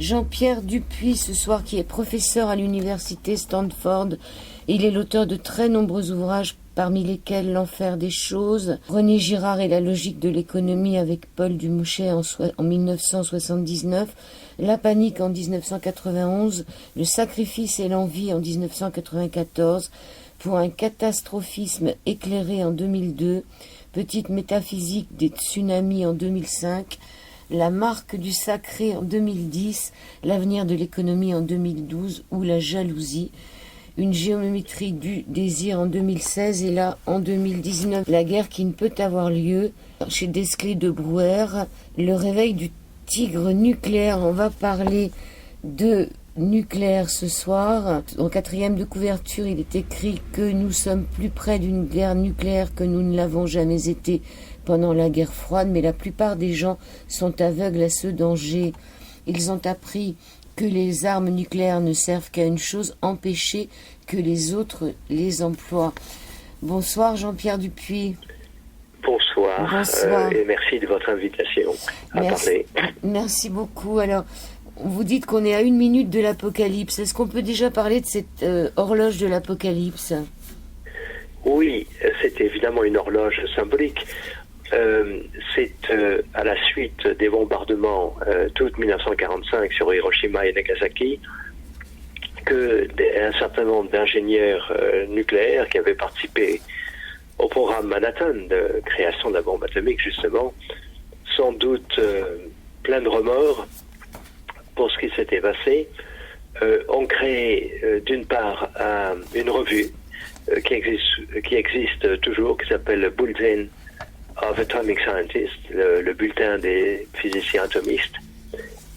Jean-Pierre Dupuy ce soir, qui est professeur à l'université Stanford. Il est l'auteur de très nombreux ouvrages, parmi lesquels L'enfer des choses, René Girard et la logique de l'économie avec Paul Dumouchet en 1979, La panique en 1991, Le sacrifice et l'envie en 1994, Pour un catastrophisme éclairé en 2002, Petite métaphysique des tsunamis en 2005, La marque du sacré en 2010, L'avenir de l'économie en 2012 ou La jalousie, Une géométrie du désir en 2016 et là, en 2019, La guerre qui ne peut avoir lieu, chez Desclés de Brouwer, Le réveil du tigre nucléaire. On va parler de nucléaire ce soir. En 4e de couverture, il est écrit que nous sommes plus près d'une guerre nucléaire que nous ne l'avons jamais été pendant la guerre froide, mais la plupart des gens sont aveugles à ce danger. Ils ont appris que les armes nucléaires ne servent qu'à une chose, empêcher que les autres les emploient. Bonsoir Jean-Pierre Dupuy. Bonsoir, et merci de votre invitation à parler. Merci beaucoup. Alors, vous dites qu'on est à 1 minute de l'apocalypse. Est-ce qu'on peut déjà parler de cette horloge de l'apocalypse ? Oui, c'est évidemment une horloge symbolique. C'est à la suite des bombardements d'août 1945 sur Hiroshima et Nagasaki que un certain nombre d'ingénieurs nucléaires qui avaient participé au programme Manhattan de création de la bombe atomique, justement, sans doute plein de remords pour ce qui s'était passé, ont créé d'une part une revue qui existe toujours, qui s'appelle Bulletin of Atomic Scientists, le bulletin des physiciens atomistes,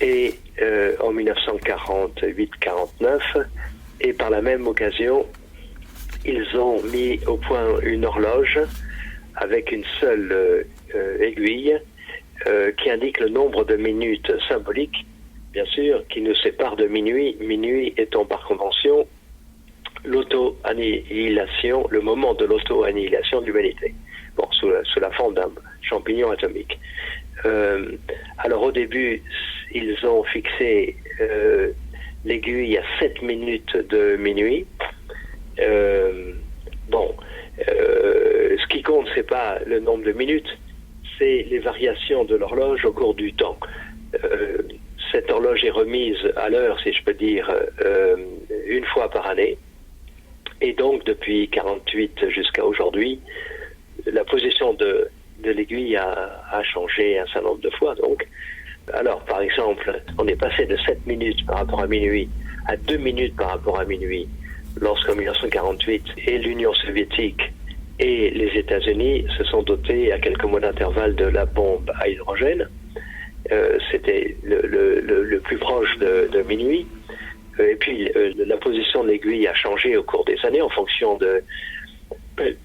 et en 1948-49, et par la même occasion, ils ont mis au point une horloge avec une seule aiguille qui indique le nombre de minutes symboliques, bien sûr, qui nous sépare de minuit, minuit étant par convention l'auto-annihilation, le moment de l'auto-annihilation de l'humanité. Bon, sous la forme d'un champignon atomique. Alors au début, ils ont fixé l'aiguille à 7 minutes de minuit. Ce qui compte, c'est pas le nombre de minutes, c'est les variations de l'horloge au cours du temps. Cette horloge est remise à l'heure, si je peux dire, une fois par année. Et donc, depuis 48 jusqu'à aujourd'hui, la position de l'aiguille a changé un certain nombre de fois. Donc, alors, par exemple, on est passé de 7 minutes par rapport à minuit à 2 minutes par rapport à minuit, lorsqu'en 1948, et l'Union soviétique et les États-Unis se sont dotés à quelques mois d'intervalle de la bombe à hydrogène. C'était le plus proche de minuit. Et puis, la position de l'aiguille a changé au cours des années en fonction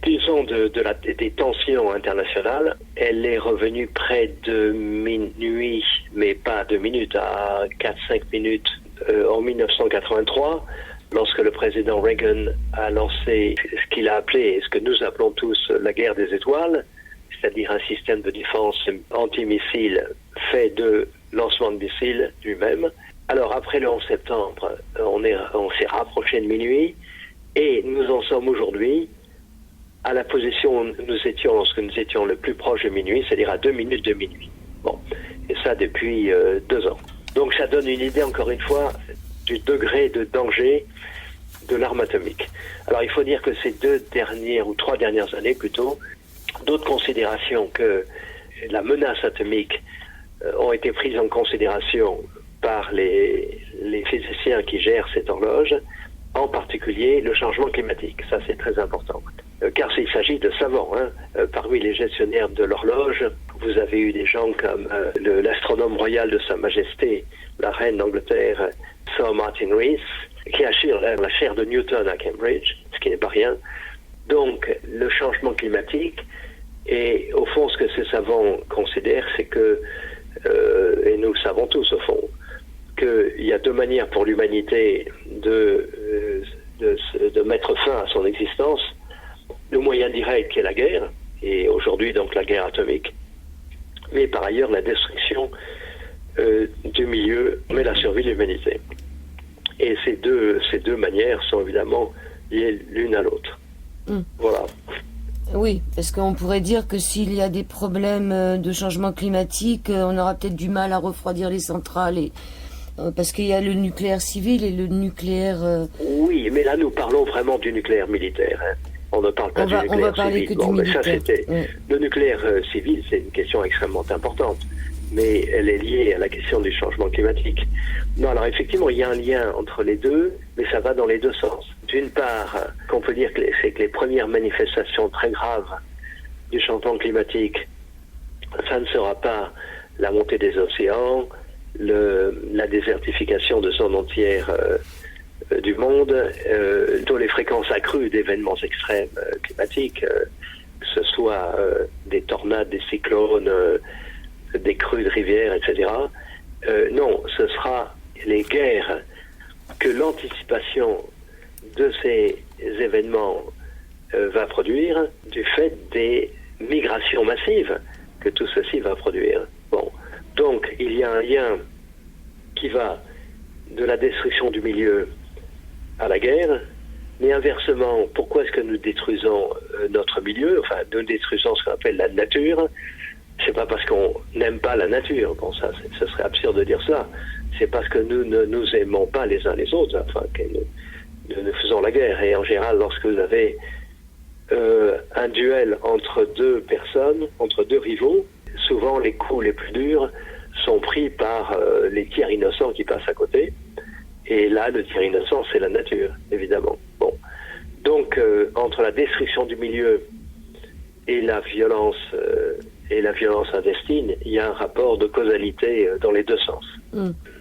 disons des tensions internationales. Elle est revenue près de minuit, mais pas 2 minutes, à 4-5 minutes en 1983, lorsque le président Reagan a lancé ce qu'il a appelé, et ce que nous appelons tous la guerre des étoiles, c'est-à-dire un système de défense antimissile fait de lancement de missiles lui-même. Alors après le 11 septembre, on s'est rapproché de minuit, et nous en sommes aujourd'hui à la position où nous étions lorsque nous étions le plus proche de minuit, c'est-à-dire à 2 minutes de minuit. Bon, et ça depuis 2 ans. Donc ça donne une idée, encore une fois, du degré de danger de l'arme atomique. Alors il faut dire que ces 3 dernières années plutôt, d'autres considérations que la menace atomique ont été prises en considération par les physiciens qui gèrent cette horloge, en particulier le changement climatique. Ça, c'est très important. Car il s'agit de savants. Parmi les gestionnaires de l'horloge, vous avez eu des gens comme l'astronome royal de Sa Majesté, la reine d'Angleterre, Sir Martin Rees, qui assure la chaire de Newton à Cambridge, ce qui n'est pas rien. Donc, le changement climatique, et au fond, ce que ces savants considèrent, c'est que, et nous le savons tous au fond, qu'il y a 2 manières pour l'humanité de mettre fin à son existence. Le moyen direct qui est la guerre, et aujourd'hui donc la guerre atomique, mais par ailleurs la destruction du milieu, mais la survie détruit l'humanité. Et ces deux manières sont évidemment liées l'une à l'autre. Voilà. Oui, est-ce qu'on pourrait dire que s'il y a des problèmes de changement climatique, on aura peut-être du mal à refroidir les centrales parce qu'il y a le nucléaire civil et le nucléaire... Oui, mais là nous parlons vraiment du nucléaire militaire. Hein. On ne parle pas du nucléaire civil. On va parler que du militaire. Le nucléaire civil, c'est une question extrêmement importante, mais elle est liée à la question du changement climatique. Non, alors effectivement, il y a un lien entre les deux, mais ça va dans les deux sens. D'une part, qu'on peut dire que c'est que les premières manifestations très graves du changement climatique, ça ne sera pas la montée des océans, la désertification de zone entière du monde, dont les fréquences accrues d'événements extrêmes climatiques, que ce soit des tornades, des cyclones, des crues de rivières, etc. Non, ce sera les guerres que l'anticipation de ces événements va produire du fait des migrations massives que tout ceci va produire. Bon, donc il y a un lien qui va de la destruction du milieu à la guerre, mais inversement, pourquoi est-ce que nous détruisons notre milieu, enfin nous détruisons ce qu'on appelle la nature? C'est pas parce qu'on n'aime pas la nature, bon ça, ce serait absurde de dire ça, c'est parce que nous ne nous aimons pas les uns les autres, enfin que nous faisons la guerre, et en général lorsque vous avez un duel entre deux personnes, entre deux rivaux, souvent les coups les plus durs sont pris par les tiers innocents qui passent à côté, et là le tiers innocent c'est la nature, évidemment. Bon. Donc entre la destruction du milieu et la violence intestine, il y a un rapport de causalité dans les deux sens.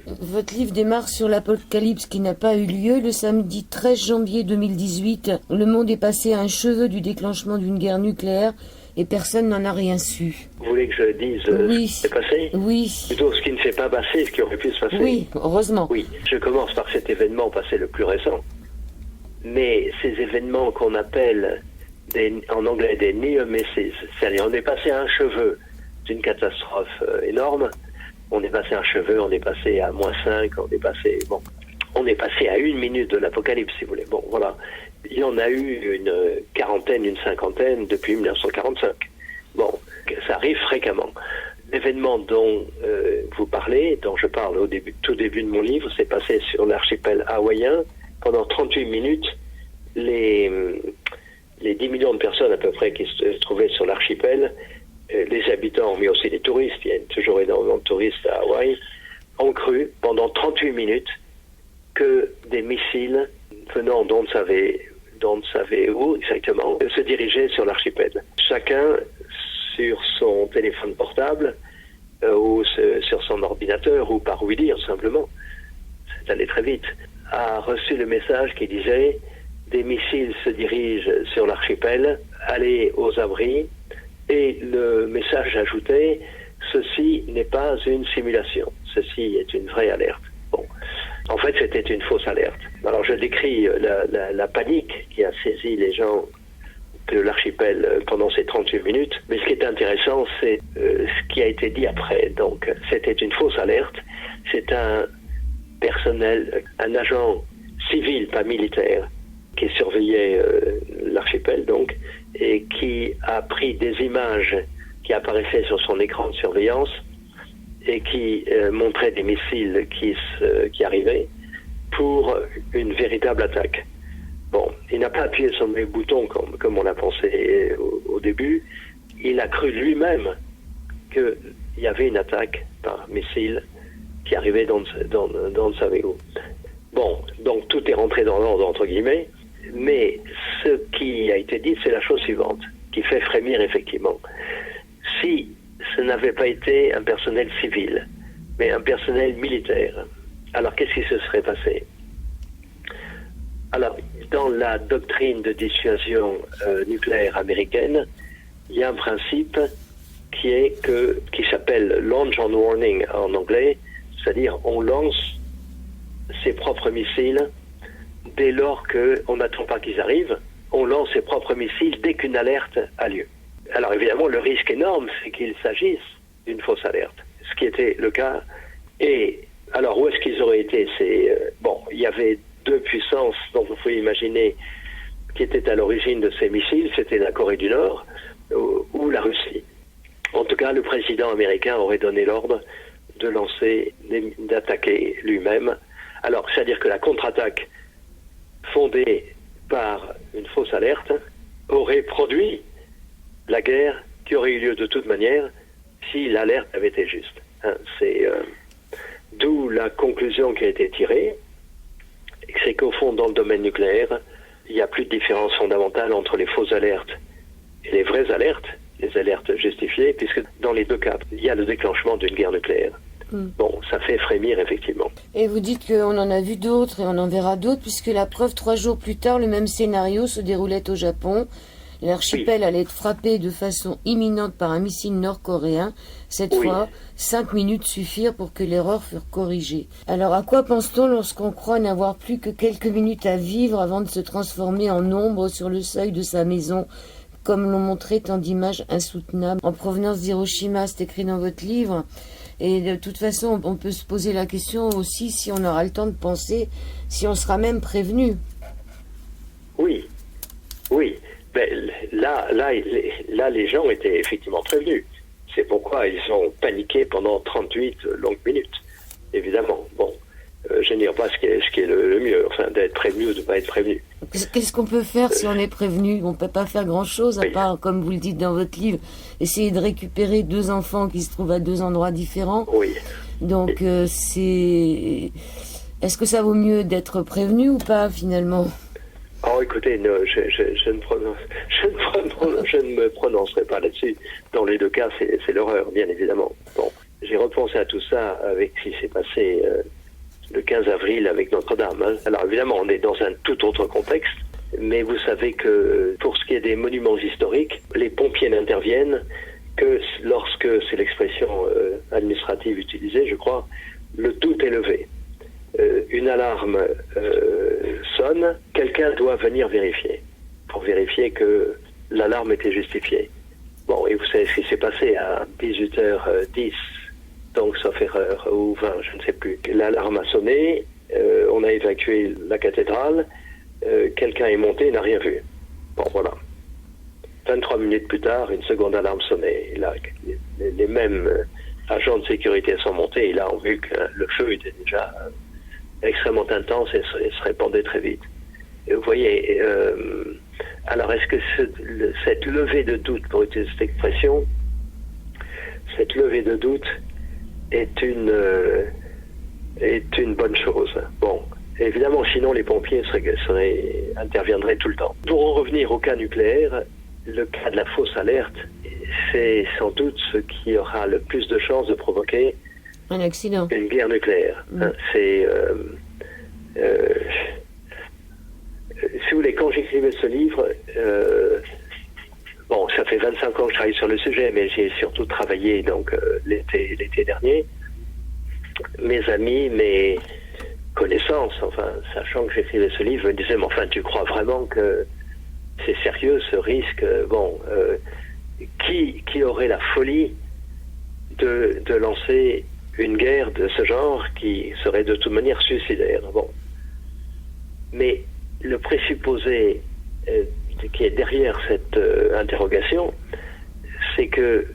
Votre livre démarre sur l'apocalypse qui n'a pas eu lieu. Le samedi 13 janvier 2018, le monde est passé à un cheveu du déclenchement d'une guerre nucléaire et personne n'en a rien su. Vous voulez que je dise oui. ce qui s'est passé? Oui. Plutôt ce qui ne s'est pas passé, ce qui aurait pu se passer? Oui, heureusement. Oui, je commence par cet événement passé le plus récent. Mais ces événements qu'on appelle en anglais des near misses, c'est-à-dire on est passé à un cheveu d'une catastrophe énorme, on est passé à un cheveu, on est passé à -5, on est passé à 1 minute de l'apocalypse, si vous voulez. Bon, voilà. Il y en a eu une quarantaine, une cinquantaine depuis 1945. Bon, ça arrive fréquemment. L'événement dont vous parlez, dont je parle tout début de mon livre, s'est passé sur l'archipel hawaïen. Pendant 38 minutes, les 10 millions de personnes à peu près qui se trouvaient sur l'archipel, les habitants, mais aussi les touristes, il y a toujours énormément de touristes à Hawaï, ont cru pendant 38 minutes que des missiles venant d'on ne savait où exactement se dirigeaient sur l'archipel. Chacun sur son téléphone portable ou sur son ordinateur ou par ouï dire simplement, c'est allé très vite, a reçu le message qui disait des missiles se dirigent sur l'archipel, allez aux abris, et le message ajoutait ceci n'est pas une simulation, ceci est une vraie alerte. Bon, en fait c'était une fausse alerte. Alors je décris la panique qui a saisi les gens de l'archipel pendant ces 38 minutes, mais ce qui est intéressant c'est ce qui a été dit après. Donc c'était une fausse alerte, c'est un personnel, un agent civil, pas militaire, qui surveillait l'archipel donc, et qui a pris des images qui apparaissaient sur son écran de surveillance et qui montraient des missiles qui arrivaient pour une véritable attaque. Bon, il n'a pas appuyé sur les boutons comme on l'a pensé au début. Il a cru lui-même qu'il y avait une attaque par missile qui arrivait dans ne savait où. Bon, donc tout est rentré dans l'ordre entre guillemets, mais ce qui a été dit, c'est la chose suivante, qui fait frémir effectivement. Si ce n'avait pas été un personnel civil, mais un personnel militaire, alors qu'est-ce qui se serait passé? Alors, dans la doctrine de dissuasion nucléaire américaine, il y a un principe qui s'appelle launch on warning en anglais, c'est-à-dire on lance ses propres missiles dès lors qu'on n'attend pas qu'ils arrivent, on lance ses propres missiles dès qu'une alerte a lieu. Alors évidemment, le risque énorme, c'est qu'il s'agisse d'une fausse alerte, ce qui était le cas, et Alors, où est-ce qu'ils auraient été? Il y avait deux puissances dont vous pouvez imaginer qui étaient à l'origine de ces missiles, c'était la Corée du Nord ou la Russie. En tout cas, le président américain aurait donné l'ordre d'attaquer lui-même. Alors, c'est-à-dire que la contre-attaque fondée par une fausse alerte aurait produit la guerre qui aurait eu lieu de toute manière si l'alerte avait été juste. C'est d'où la conclusion qui a été tirée, c'est qu'au fond, dans le domaine nucléaire, il n'y a plus de différence fondamentale entre les fausses alertes et les vraies alertes, les alertes justifiées, puisque dans les deux cas, il y a le déclenchement d'une guerre nucléaire. Bon, ça fait frémir, effectivement. Et vous dites qu'on en a vu d'autres et on en verra d'autres, puisque la preuve, 3 jours plus tard, le même scénario se déroulait au Japon. L'archipel allait être frappé de façon imminente par un missile nord-coréen. Cette fois, 5 minutes suffirent pour que l'erreur fût corrigée. Alors, à quoi pense-t-on lorsqu'on croit n'avoir plus que quelques minutes à vivre avant de se transformer en ombre sur le seuil de sa maison, comme l'ont montré tant d'images insoutenables en provenance d'Hiroshima? C'est écrit dans votre livre. Et de toute façon, on peut se poser la question aussi si on aura le temps de penser, si on sera même prévenu. Oui. Ben, là, les gens étaient effectivement prévenus. C'est pourquoi ils ont paniqué pendant 38 longues minutes, évidemment. Bon, je n'ignore pas ce qui est le mieux, enfin, d'être prévenu ou de ne pas être prévenu. Qu'est-ce qu'on peut faire si on est prévenu? On ne peut pas faire grand-chose, à part, comme vous le dites dans votre livre, essayer de récupérer 2 enfants qui se trouvent à 2 endroits différents. Oui. Donc, est-ce que ça vaut mieux d'être prévenu ou pas, finalement? Oh, écoutez, non, je ne me prononcerai pas là-dessus. Dans les deux cas, c'est l'horreur, bien évidemment. Bon, j'ai repensé à tout ça avec ce qui s'est passé le 15 avril avec Notre-Dame. Hein. Alors évidemment, on est dans un tout autre contexte, mais vous savez que pour ce qui est des monuments historiques, les pompiers n'interviennent que lorsque, c'est l'expression administrative utilisée, je crois, le doute est levé. Une alarme sonne, quelqu'un doit venir vérifier, pour vérifier que l'alarme était justifiée. Bon, et vous savez ce qui s'est passé à 18h10, donc sauf erreur, ou 20, je ne sais plus. L'alarme a sonné, on a évacué la cathédrale, quelqu'un est monté et n'a rien vu. Bon, voilà. 23 minutes plus tard, une seconde alarme sonnait. Et là, les mêmes agents de sécurité sont montés et là, ont vu que le feu était déjà extrêmement intense et se répandait très vite. Et vous voyez, alors est-ce que cette levée de doute, pour utiliser cette expression, cette levée de doute est une bonne chose? Bon, évidemment, sinon les pompiers interviendraient tout le temps. Pour en revenir au cas nucléaire, le cas de la fausse alerte, c'est sans doute ce qui aura le plus de chances de provoquer un accident, une guerre nucléaire. C'est si vous voulez, quand j'écrivais ce livre, bon, ça fait 25 ans que je travaille sur le sujet, mais j'ai surtout travaillé donc l'été dernier. Mes amis, mes connaissances, enfin, sachant que j'écrivais ce livre, me disaient, mais enfin, tu crois vraiment que c'est sérieux ce risque? Bon, qui aurait la folie de lancer une guerre de ce genre qui serait de toute manière suicidaire? Bon. Mais le présupposé qui est derrière cette interrogation, c'est que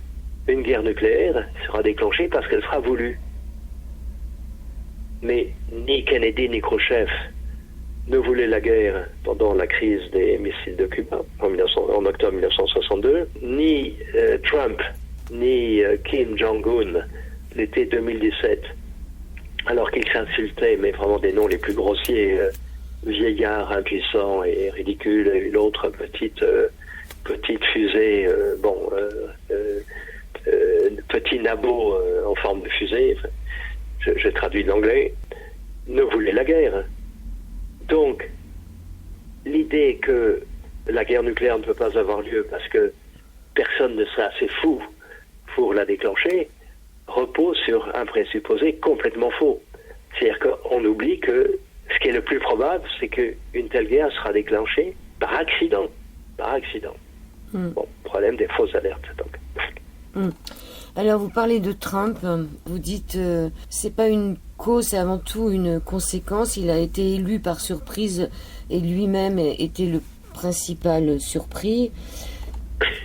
une guerre nucléaire sera déclenchée parce qu'elle sera voulue. Mais ni Kennedy ni Khrouchtchev ne voulaient la guerre pendant la crise des missiles de Cuba en octobre 1962, ni Trump ni Kim Jong-un l'été 2017, alors qu'ils s'insultaient, mais vraiment des noms les plus grossiers, vieillard, impuissant et ridicule, et une autre petite fusée, petit nabot en forme de fusée, je traduis de l'anglais, ne voulait la guerre. Donc, l'idée que la guerre nucléaire ne peut pas avoir lieu parce que personne ne serait assez fou pour la déclencher, repose sur un présupposé complètement faux. C'est-à-dire qu'on oublie que ce qui est le plus probable, c'est qu'une telle guerre sera déclenchée par accident. Par accident. Bon, problème des fausses alertes, donc. Alors, vous parlez de Trump, vous dites c'est pas une cause, c'est avant tout une conséquence. Il a été élu par surprise et lui-même était le principal surpris.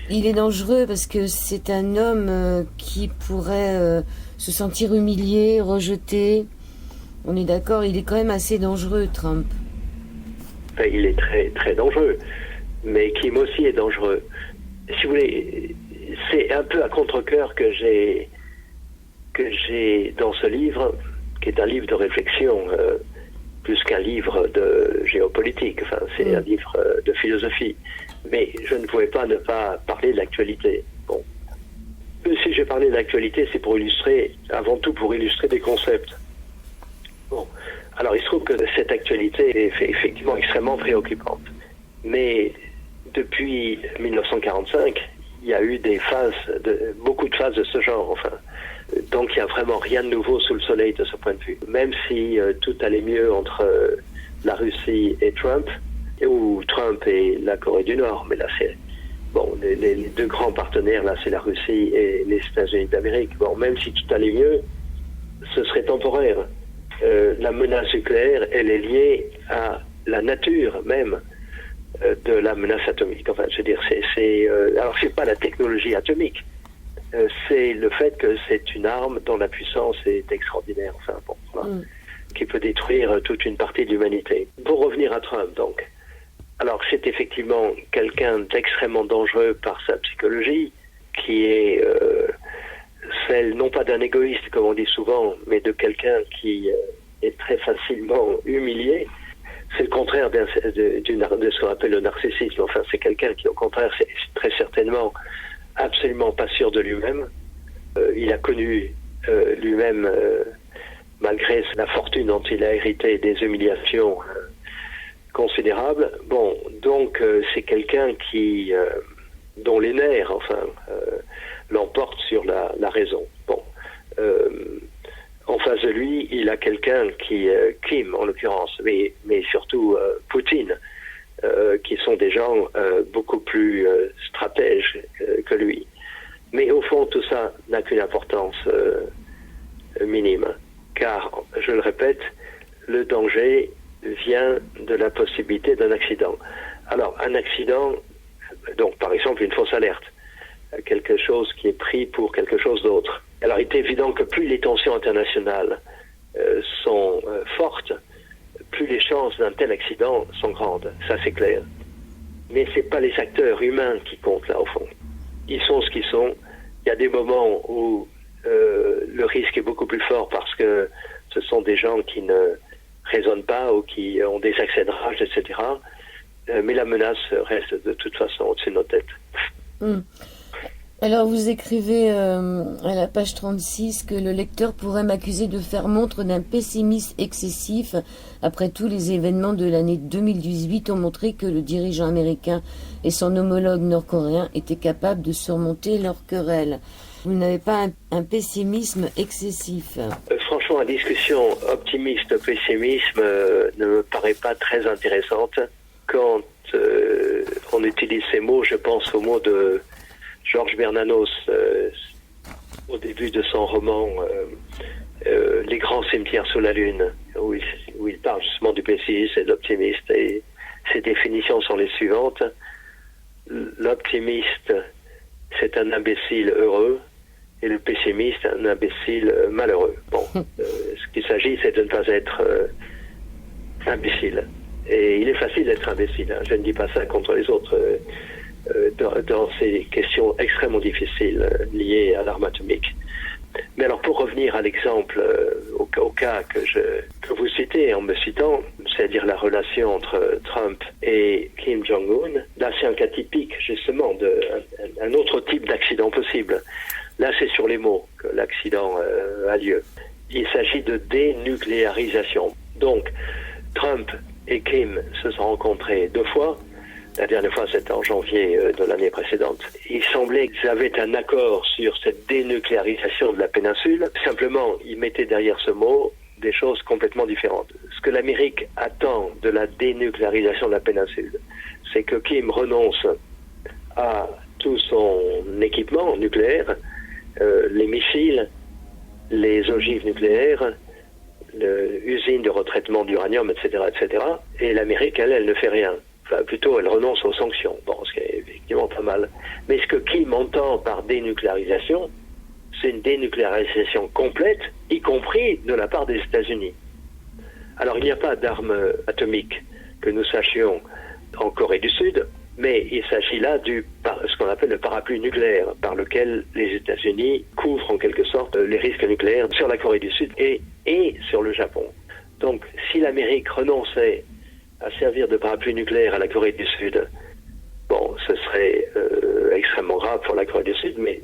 Il est dangereux parce que c'est un homme qui pourrait se sentir humilié, rejeté. On est d'accord, il est quand même assez dangereux, Trump. Il est très, très dangereux. Mais Kim aussi est dangereux. Si vous voulez, c'est un peu à contre-cœur que j'ai dans ce livre, qui est un livre de réflexion, plus qu'un livre de géopolitique. Enfin, c'est un livre de philosophie. Mais je ne pouvais pas ne pas parler de l'actualité. Bon. Si j'ai parlé de l'actualité, c'est pour illustrer, avant tout pour illustrer des concepts. Bon. Alors, il se trouve que cette actualité est effectivement extrêmement préoccupante. Mais depuis 1945, il y a eu beaucoup de phases de ce genre. Enfin, donc, il n'y a vraiment rien de nouveau sous le soleil de ce point de vue. Même si tout allait mieux entre la Russie et Trump, ou Trump et la Corée du Nord, mais là, c'est... Bon, les deux grands partenaires, là, c'est la Russie et les États-Unis d'Amérique. Bon, même si tout allait mieux, ce serait temporaire. La menace nucléaire, elle est liée à la nature même de la menace atomique. Enfin, je veux dire, alors, c'est pas la technologie atomique, c'est le fait que c'est une arme dont la puissance est extraordinaire, enfin, bon, voilà, qui peut détruire toute une partie de l'humanité. Pour revenir à Trump, donc. Alors, c'est effectivement quelqu'un d'extrêmement dangereux par sa psychologie, qui est celle, non pas d'un égoïste, comme on dit souvent, mais de quelqu'un qui est très facilement humilié. C'est le contraire de ce qu'on appelle le narcissisme. Enfin, c'est quelqu'un qui, au contraire, c'est très certainement absolument pas sûr de lui-même. Il a connu lui-même, malgré la fortune dont il a hérité, des humiliations considérable. Bon, donc c'est quelqu'un qui dont les nerfs, l'emportent sur la raison. Bon, en face de lui, il a quelqu'un qui, Kim en l'occurrence, mais surtout Poutine, qui sont des gens beaucoup plus stratèges que lui. Mais au fond, tout ça n'a qu'une importance minime, car, je le répète, le danger vient de la possibilité d'un accident. Alors, un accident, donc par exemple une fausse alerte, quelque chose qui est pris pour quelque chose d'autre. Alors, il est évident que plus les tensions internationales sont fortes, plus les chances d'un tel accident sont grandes. Ça, c'est clair. Mais c'est pas les acteurs humains qui comptent là, au fond. Ils sont ce qu'ils sont. Il y a des moments où le risque est beaucoup plus fort parce que ce sont des gens qui ne raisonnent pas ou qui ont des accès de rage, etc. Mais la menace reste de toute façon au-dessus de nos têtes. Alors vous écrivez à la page 36 que le lecteur pourrait m'accuser de faire montre d'un pessimisme excessif. Après tout, les événements de l'année 2018 ont montré que le dirigeant américain et son homologue nord-coréen étaient capables de surmonter leur querelle. Vous n'avez pas un excessif? Franchement, la discussion optimiste-pessimisme ne me paraît pas très intéressante. Quand on utilise ces mots, je pense aux mots de Georges Bernanos au début de son roman Les grands cimetières sous la lune, où il parle justement du pessimiste et de l'optimiste. Et ses définitions sont les suivantes. L'optimiste, c'est un imbécile heureux, et le pessimiste, un imbécile malheureux. Bon, ce qu'il s'agit, c'est de ne pas être imbécile. Et il est facile d'être imbécile, hein. Je ne dis pas ça contre les autres. Dans ces questions extrêmement difficiles liées à l'arme atomique. Mais alors, pour revenir à l'exemple, au cas que vous citez en me citant, c'est-à-dire la relation entre Trump et Kim Jong-un, là c'est un cas typique justement d'un autre type d'accident possible. Là, c'est sur les mots que l'accident a lieu. Il s'agit de dénucléarisation. Donc, Trump et Kim se sont rencontrés 2 fois. La dernière fois, c'était en janvier de l'année précédente. Il semblait qu'ils avaient un accord sur cette dénucléarisation de la péninsule. Simplement, ils mettaient derrière ce mot des choses complètement différentes. Ce que l'Amérique attend de la dénucléarisation de la péninsule, c'est que Kim renonce à tout son équipement nucléaire, les missiles, les ogives nucléaires, usine de retraitement d'uranium, etc., etc. Et l'Amérique, elle ne fait rien. Enfin, plutôt, elle renonce aux sanctions. Bon, ce qui est effectivement pas mal. Mais ce que Kim entend par dénucléarisation, c'est une dénucléarisation complète, y compris de la part des États-Unis. Alors, il n'y a pas d'armes atomiques que nous sachions en Corée du Sud, mais il s'agit là ce qu'on appelle le parapluie nucléaire, par lequel les États-Unis couvrent en quelque sorte les risques nucléaires sur la Corée du Sud et sur le Japon. Donc, si l'Amérique renonçait à servir de parapluie nucléaire à la Corée du Sud, bon, ce serait extrêmement grave pour la Corée du Sud, mais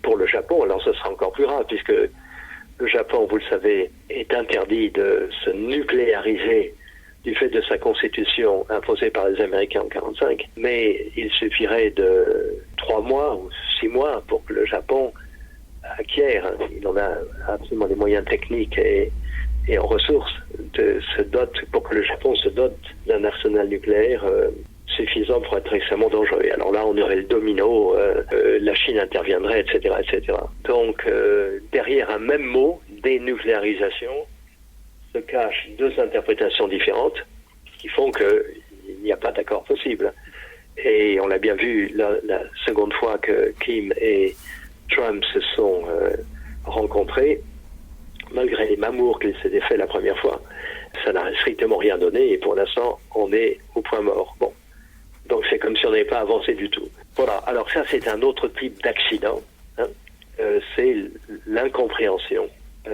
pour le Japon, alors ce sera encore plus grave, puisque le Japon, vous le savez, est interdit de se nucléariser du fait de sa constitution imposée par les Américains en 1945, mais il suffirait de 3 mois ou 6 mois pour que le Japon acquiert, il en a absolument les moyens techniques et en ressources, pour que le Japon se dote d'un arsenal nucléaire suffisant pour être extrêmement dangereux. Alors là, on aurait le domino, la Chine interviendrait, etc., etc. Donc, derrière un même mot, dénucléarisation, se cachent 2 interprétations différentes qui font qu'il n'y a pas d'accord possible. Et on l'a bien vu la seconde fois que Kim et Trump se sont rencontrés, malgré les mamours qu'ils s'étaient fait la première fois, ça n'a strictement rien donné et pour l'instant, on est au point mort. Bon. Donc c'est comme si on n'avait pas avancé du tout. Voilà. Alors ça, c'est un autre type d'accident. C'est l'incompréhension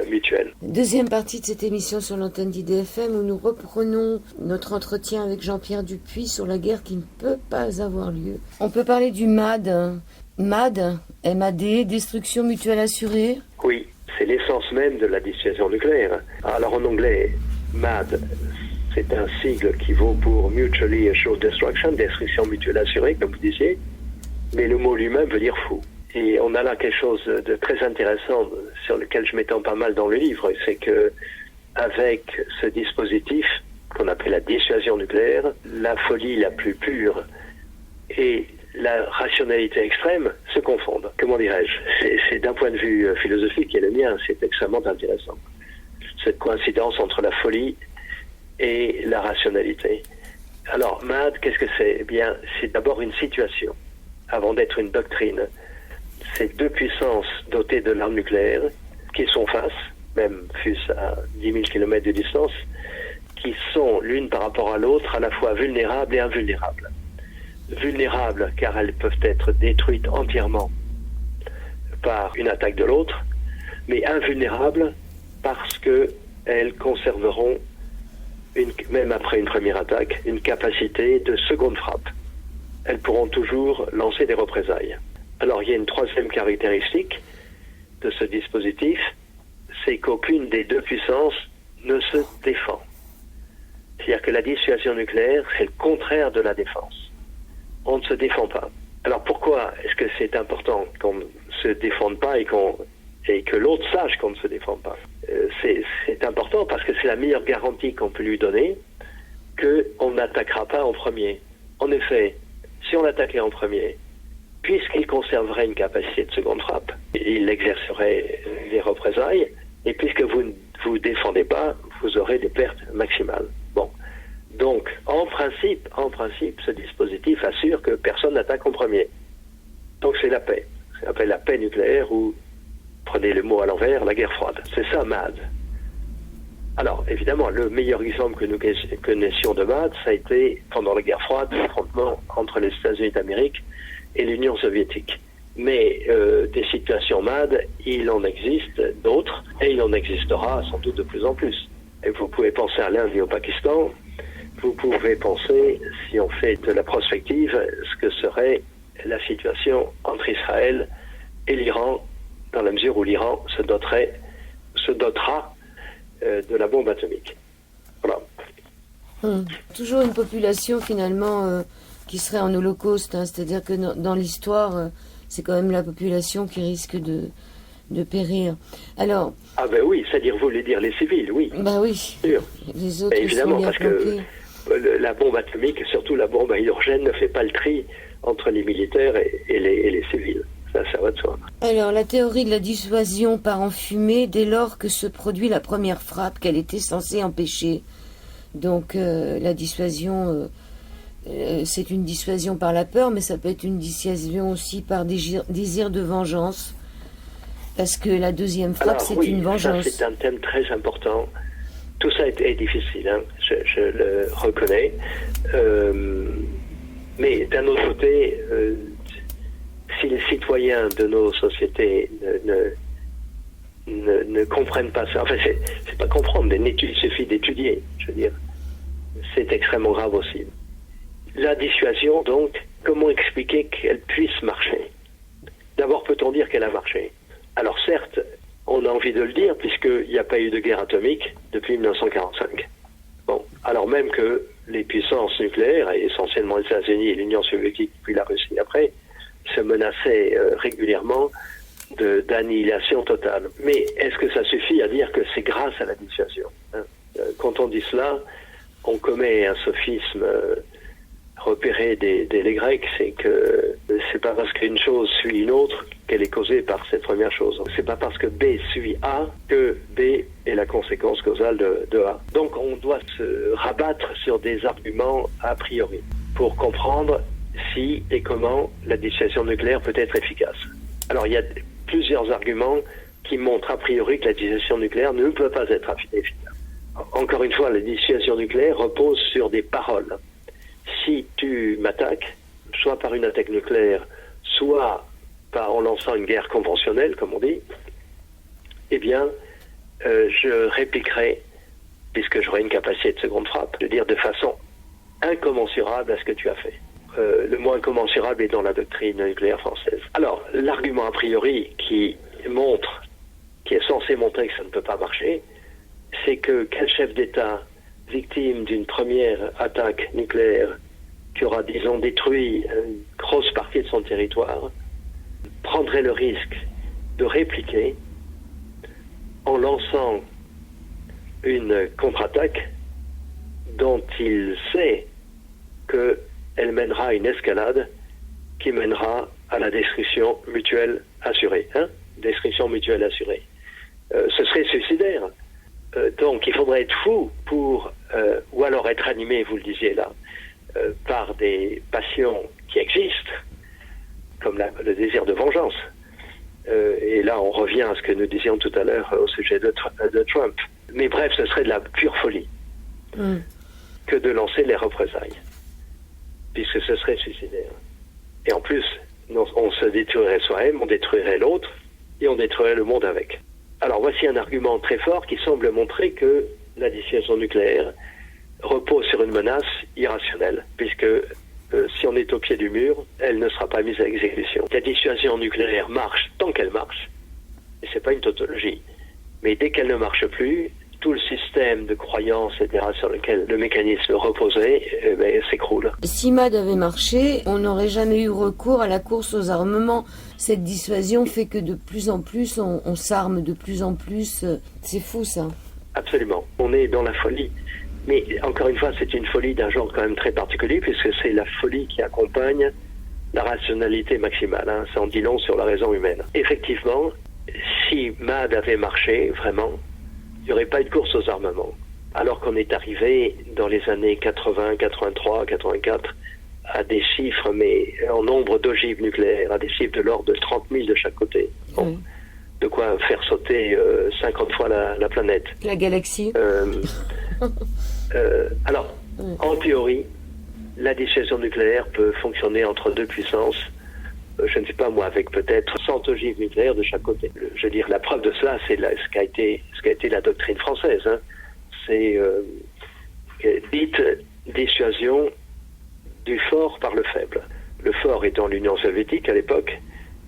mutuelle. Deuxième partie de cette émission sur l'antenne d'IDFM où nous reprenons notre entretien avec Jean-Pierre Dupuis sur la guerre qui ne peut pas avoir lieu. On peut parler du MAD. MAD, M-A-D, destruction mutuelle assurée. Oui, c'est l'essence même de la dissuasion nucléaire. Alors en anglais, MAD, c'est un sigle qui vaut pour Mutually Assured Destruction, destruction mutuelle assurée, comme vous disiez, mais le mot lui-même veut dire fou. Et on a là quelque chose de très intéressant sur lequel je m'étends pas mal dans le livre, c'est que avec ce dispositif qu'on appelle la dissuasion nucléaire, la folie la plus pure et la rationalité extrême se confondent. Comment dirais-je ? C'est d'un point de vue philosophique qui est le mien, c'est extrêmement intéressant. Cette coïncidence entre la folie et la rationalité. Alors, MAD, qu'est-ce que c'est ? Eh bien, c'est d'abord une situation, avant d'être une doctrine. C'est 2 puissances dotées de l'arme nucléaire qui sont face, même fût-ce à 10 000 km de distance, qui sont l'une par rapport à l'autre à la fois vulnérables et invulnérables. Vulnérables car elles peuvent être détruites entièrement par une attaque de l'autre, mais invulnérables parce qu'elles conserveront, même après une première attaque, une capacité de seconde frappe. Elles pourront toujours lancer des représailles. Alors il y a une troisième caractéristique de ce dispositif, c'est qu'aucune des 2 puissances ne se défend. C'est-à-dire que la dissuasion nucléaire, c'est le contraire de la défense. On ne se défend pas. Alors pourquoi est-ce que c'est important qu'on ne se défende pas et que l'autre sache qu'on ne se défend pas ? C'est important parce que c'est la meilleure garantie qu'on peut lui donner qu'on n'attaquera pas en premier. En effet, si on attaquait en premier, puisqu'il conserverait une capacité de seconde frappe, il exercerait des représailles, et puisque vous ne vous défendez pas, vous aurez des pertes maximales. Bon. Donc, en principe, ce dispositif assure que personne n'attaque en premier. Donc c'est la paix. Ça s'appelle la paix nucléaire ou, prenez le mot à l'envers, la guerre froide. C'est ça, MAD. Alors, évidemment, le meilleur exemple que nous connaissions de MAD, ça a été, pendant la guerre froide, l'affrontement entre les États-Unis d'Amérique et l'Union soviétique. Mais des situations MAD, il en existe d'autres, et il en existera sans doute de plus en plus. Et vous pouvez penser à l'Inde et au Pakistan, vous pouvez penser, si on fait de la prospective, ce que serait la situation entre Israël et l'Iran, dans la mesure où l'Iran se dotera de la bombe atomique. Voilà. Toujours une population finalement qui serait en holocauste, hein, c'est-à-dire que dans l'histoire, c'est quand même la population qui risque de périr. Alors. Ah ben oui, c'est-à-dire vous voulez dire les civils, oui. Ben oui. Sûr. Les autres évidemment, sont bien parce planqués. Que la bombe atomique, surtout la bombe à hydrogène, ne fait pas le tri entre les militaires et les civils. Ça va de soi. Alors, la théorie de la dissuasion part en fumée dès lors que se produit la première frappe qu'elle était censée empêcher. Donc, la dissuasion, c'est une dissuasion par la peur, mais ça peut être une dissuasion aussi par désir de vengeance. Parce que la deuxième frappe, c'est une vengeance. Ça, c'est un thème très important. Tout ça est difficile, hein. Je le reconnais. Mais d'un autre côté, si les citoyens de nos sociétés ne comprennent pas ça, enfin, c'est pas comprendre, il suffit d'étudier, je veux dire. C'est extrêmement grave aussi. La dissuasion, donc, comment expliquer qu'elle puisse marcher? D'abord, peut-on dire qu'elle a marché? Alors certes, on a envie de le dire, puisqu'il n'y a pas eu de guerre atomique depuis 1945. Bon, alors même que les puissances nucléaires, et essentiellement les États-Unis et l'Union soviétique, puis la Russie après, se menaçaient régulièrement d'annihilation totale. Mais est-ce que ça suffit à dire que c'est grâce à la dissuasion, hein? Quand on dit cela, on commet un sophisme repéré les Grecs, c'est que c'est pas parce qu'une chose suit une autre qu'elle est causée par cette première chose. C'est pas parce que B suit A que B est la conséquence causale de A. Donc on doit se rabattre sur des arguments a priori pour comprendre si et comment la dissuasion nucléaire peut être efficace. Alors il y a plusieurs arguments qui montrent a priori que la dissuasion nucléaire ne peut pas être efficace. Encore une fois, la dissuasion nucléaire repose sur des paroles. Si tu m'attaques, soit par une attaque nucléaire, soit en lançant une guerre conventionnelle, comme on dit, eh bien, je répliquerai, puisque j'aurai une capacité de seconde frappe, de dire de façon incommensurable à ce que tu as fait. Le mot incommensurable est dans la doctrine nucléaire française. Alors, l'argument a priori qui est censé montrer que ça ne peut pas marcher, c'est que quel chef d'État victime d'une première attaque nucléaire qui aura, disons, détruit une grosse partie de son territoire, prendrait le risque de répliquer en lançant une contre-attaque dont il sait qu'elle mènera à une escalade qui mènera à la destruction mutuelle assurée. Destruction mutuelle assurée. Ce serait suicidaire. Donc il faudrait être fou ou alors être animé, vous le disiez là, par des passions qui existent, comme le désir de vengeance. Et là on revient à ce que nous disions tout à l'heure au sujet de Trump. Mais bref, ce serait de la pure folie que de lancer les représailles, puisque ce serait suicidaire. Et en plus, on se détruirait soi-même, on détruirait l'autre, et on détruirait le monde avec. Alors voici un argument très fort qui semble montrer que la dissuasion nucléaire repose sur une menace irrationnelle, puisque si on est au pied du mur, elle ne sera pas mise à exécution. La dissuasion nucléaire marche tant qu'elle marche, et c'est pas une tautologie. Mais dès qu'elle ne marche plus, tout le système de croyances, etc., sur lequel le mécanisme reposait, s'écroule. Si MAD avait marché, on n'aurait jamais eu recours à la course aux armements. Cette dissuasion fait que de plus en plus, on s'arme de plus en plus. C'est fou, ça. Absolument. On est dans la folie. Mais encore une fois, c'est une folie d'un genre quand même très particulier, puisque c'est la folie qui accompagne la rationalité maximale. Ça en dit long sur la raison humaine. Effectivement, si MAD avait marché, vraiment, il n'y aurait pas eu de course aux armements. Alors qu'on est arrivé dans les années 80, 83, 84 à des chiffres, mais en nombre d'ogives nucléaires, à des chiffres de l'ordre de 30 000 de chaque côté. Bon. De quoi faire sauter 50 fois la planète. La galaxie. Alors, en théorie, la dissuasion nucléaire peut fonctionner entre deux puissances, je ne sais pas moi, avec peut-être 100 ogives nucléaires de chaque côté. Je veux dire, la preuve de cela, c'est ce qu'a été la doctrine française. C'est dite dissuasion du fort par le faible. Le fort étant l'Union soviétique à l'époque,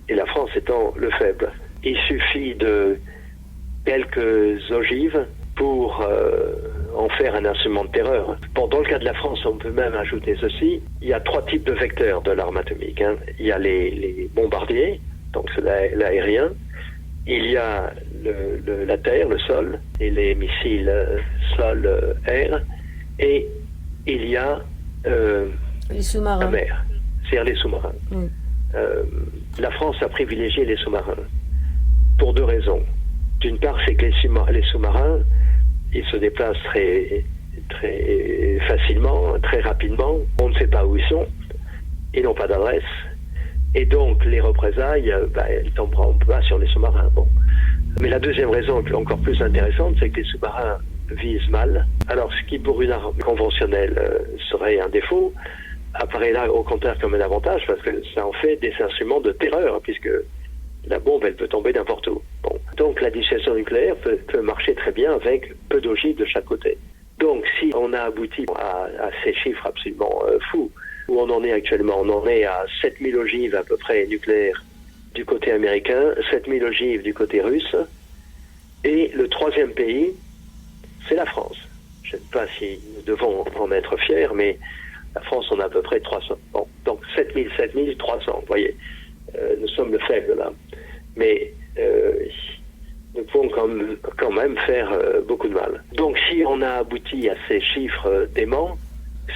et la France étant le faible. Il suffit de quelques ogives pour en faire un instrument de terreur. Bon, dans le cas de la France, on peut même ajouter ceci. Il y a 3 types de vecteurs de l'arme atomique. Il y a les bombardiers, donc c'est l'aérien. Il y a la terre, le sol, et les missiles sol-air. Et il y a les sous-marins. la mer, c'est-à-dire les sous-marins. la France a privilégié les sous-marins pour deux raisons. D'une part, c'est que les sous-marins, ils se déplacent très facilement, très rapidement. On ne sait pas où ils sont, ils n'ont pas d'adresse. Et donc, les représailles, elles tomberont pas sur les sous-marins. Bon. Mais la deuxième raison, encore plus intéressante, c'est que les sous-marins visent mal. Alors, ce qui pour une arme conventionnelle serait un défaut, apparaît là au contraire comme un avantage, parce que ça en fait des instruments de terreur, puisque la bombe, elle peut tomber n'importe où. Bon. Donc, la dissuasion nucléaire peut marcher très bien avec peu d'ogives de chaque côté. Donc, si on a abouti à ces chiffres absolument fous, où on en est actuellement, on en est à 7000 ogives à peu près nucléaires du côté américain, 7000 ogives du côté russe, et le troisième pays, c'est la France. Je ne sais pas si nous devons en être fiers, mais la France, on a à peu près 300. Bon, donc 7300, vous voyez. Nous sommes le faible là. Mais nous pouvons quand même faire beaucoup de mal. Donc si on a abouti à ces chiffres déments,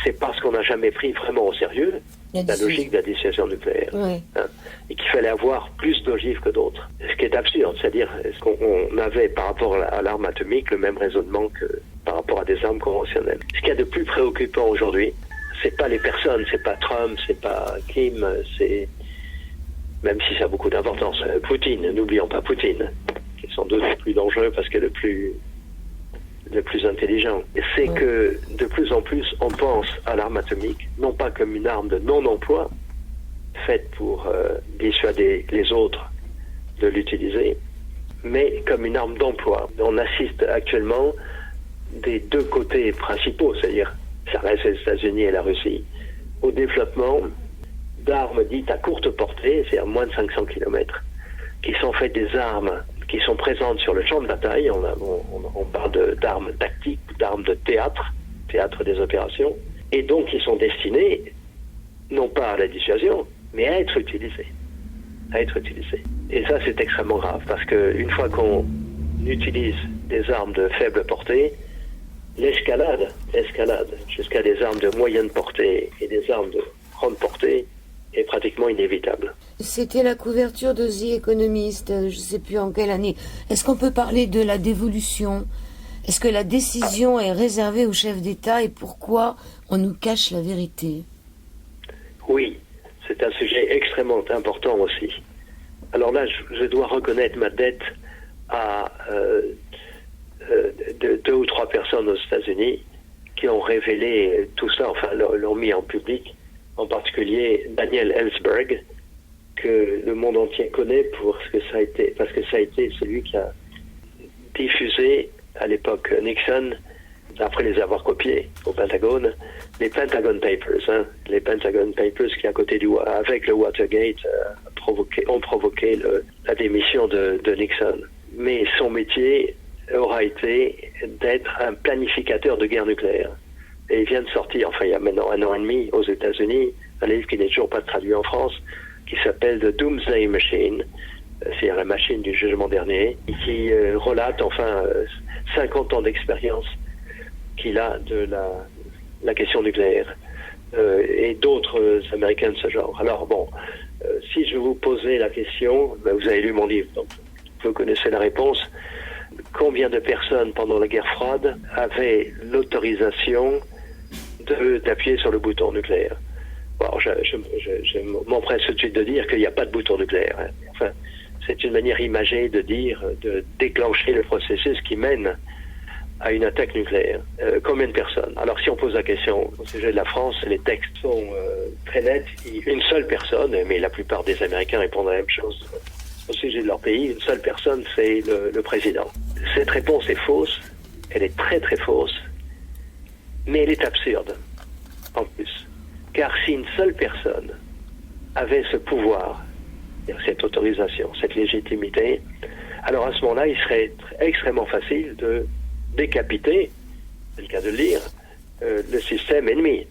c'est parce qu'on n'a jamais pris vraiment au sérieux la logique de la dissuasion nucléaire. Ouais. Hein, et qu'il fallait avoir plus d'ogives que d'autres. Ce qui est absurde, c'est-à-dire qu'on avait par rapport à l'arme atomique le même raisonnement que par rapport à des armes conventionnelles. Ce qu'il y a de plus préoccupant aujourd'hui, c'est pas les personnes, c'est pas Trump, c'est pas Kim, c'est, même si ça a beaucoup d'importance, Poutine, n'oublions pas Poutine, qui est sans doute le plus dangereux parce que le plus intelligent. C'est que de plus en plus on pense à l'arme atomique, non pas comme une arme de non-emploi, faite pour dissuader les autres de l'utiliser, mais comme une arme d'emploi. On assiste actuellement des deux côtés principaux, c'est-à-dire ça reste les États-Unis et la Russie, au développement d'armes dites à courte portée, c'est-à-dire moins de 500 km, qui sont faites des armes qui sont présentes sur le champ de bataille. On parle d'armes tactiques, d'armes de théâtre des opérations, et donc qui sont destinées non pas à la dissuasion, mais à être utilisées. Et ça, c'est extrêmement grave, parce qu'une fois qu'on utilise des armes de faible portée, l'escalade jusqu'à des armes de moyenne portée et des armes de grande portée est pratiquement inévitable. C'était la couverture de The Economist, je ne sais plus en quelle année. Est-ce qu'on peut parler de la dévolution ? Est-ce que la décision est réservée au chef d'État et pourquoi on nous cache la vérité ? Oui, c'est un sujet extrêmement important aussi. Alors là, je dois reconnaître ma dette à deux ou trois personnes aux États-Unis qui ont révélé tout ça, enfin l'ont mis en public, en particulier Daniel Ellsberg, que le monde entier connaît pour ce que ça a été, parce que ça a été celui qui a diffusé à l'époque Nixon, après les avoir copiés au Pentagone, les Pentagon Papers, les Pentagon Papers qui à côté avec le Watergate ont provoqué la démission de Nixon. Mais son métier aura été d'être un planificateur de guerre nucléaire. Et il vient de sortir, enfin il y a maintenant 1 an et demi aux États-Unis, un livre qui n'est toujours pas traduit en France, qui s'appelle The Doomsday Machine, c'est-à-dire la machine du jugement dernier, qui relate 50 ans d'expérience qu'il a de la question nucléaire et d'autres Américains de ce genre. Alors bon, si je vous posais la question, vous avez lu mon livre, donc vous connaissez la réponse. Combien de personnes pendant la guerre froide avaient l'autorisation d'appuyer sur le bouton nucléaire? Bon, je m'empresse tout de suite de dire qu'il n'y a pas de bouton nucléaire. Enfin, c'est une manière imagée de déclencher le processus qui mène à une attaque nucléaire. Combien de personnes? Alors si on pose la question au sujet de la France, les textes sont très nets. Une seule personne, mais la plupart des Américains répondent à la même chose au sujet de leur pays, une seule personne, c'est le président. Cette réponse est fausse, elle est très très fausse, mais elle est absurde en plus. Car si une seule personne avait ce pouvoir, cette autorisation, cette légitimité, alors à ce moment-là, il serait extrêmement facile de décapiter, c'est le cas de le dire, le système ennemi.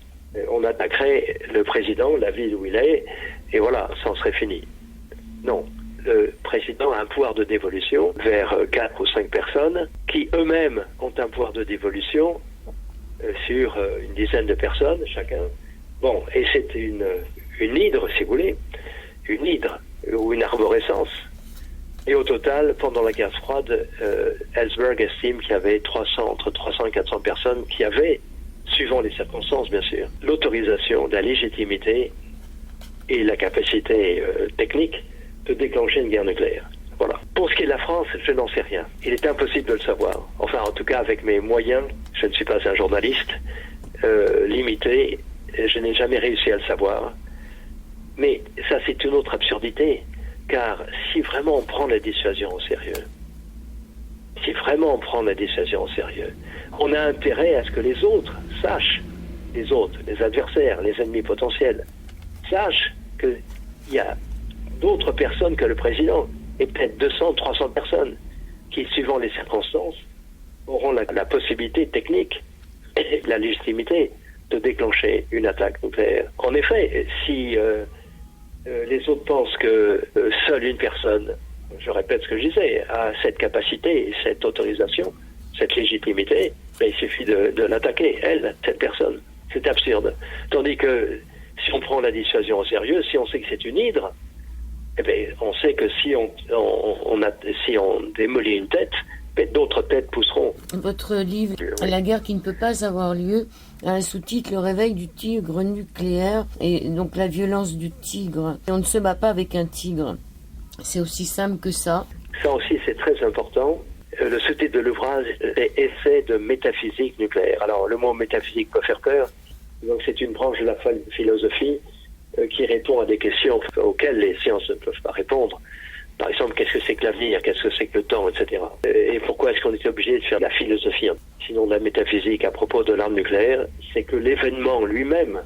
On attaquerait le président, la ville où il est, et voilà, ça en serait fini. Non. Le président a un pouvoir de dévolution vers 4 ou 5 personnes qui eux-mêmes ont un pouvoir de dévolution sur une dizaine de personnes chacun. Bon, et c'est une hydre, si vous voulez, une hydre ou une arborescence. Et au total, pendant la guerre froide, Ellsberg estime qu'il y avait entre 300 et 400 personnes qui avaient, suivant les circonstances bien sûr, l'autorisation, la légitimité et la capacité technique de déclencher une guerre nucléaire. Voilà. Pour ce qui est de la France, je n'en sais rien. Il est impossible de le savoir. Enfin, en tout cas, avec mes moyens, je ne suis pas un journaliste limité, je n'ai jamais réussi à le savoir. Mais ça, c'est une autre absurdité. Car si vraiment on prend la dissuasion au sérieux, on a intérêt à ce que les autres sachent, les adversaires, les ennemis potentiels, sachent qu'il y a d'autres personnes que le président, et peut-être 200, 300 personnes, qui, suivant les circonstances, auront la possibilité technique et la légitimité de déclencher une attaque nucléaire. En effet, si les autres pensent que seule une personne, je répète ce que je disais, a cette capacité, cette autorisation, cette légitimité, il suffit de l'attaquer, elle, cette personne. C'est absurde. Tandis que si on prend la dissuasion au sérieux, si on sait que c'est une hydre, eh bien, on sait que si on démolit une tête, d'autres têtes pousseront. Votre livre, La guerre qui ne peut pas avoir lieu, a un sous-titre, Le réveil du tigre nucléaire, et donc la violence du tigre. Et on ne se bat pas avec un tigre. C'est aussi simple que ça. Ça aussi, c'est très important. Le sous-titre de l'ouvrage est Essai de métaphysique nucléaire. Alors, le mot métaphysique peut faire peur. Donc, c'est une branche de la philosophie qui répond à des questions auxquelles les sciences ne peuvent pas répondre. Par exemple, qu'est-ce que c'est que l'avenir, qu'est-ce que c'est que le temps, etc. Et pourquoi est-ce qu'on est obligé de faire de la philosophie, sinon de la métaphysique à propos de l'arme nucléaire? C'est que l'événement lui-même,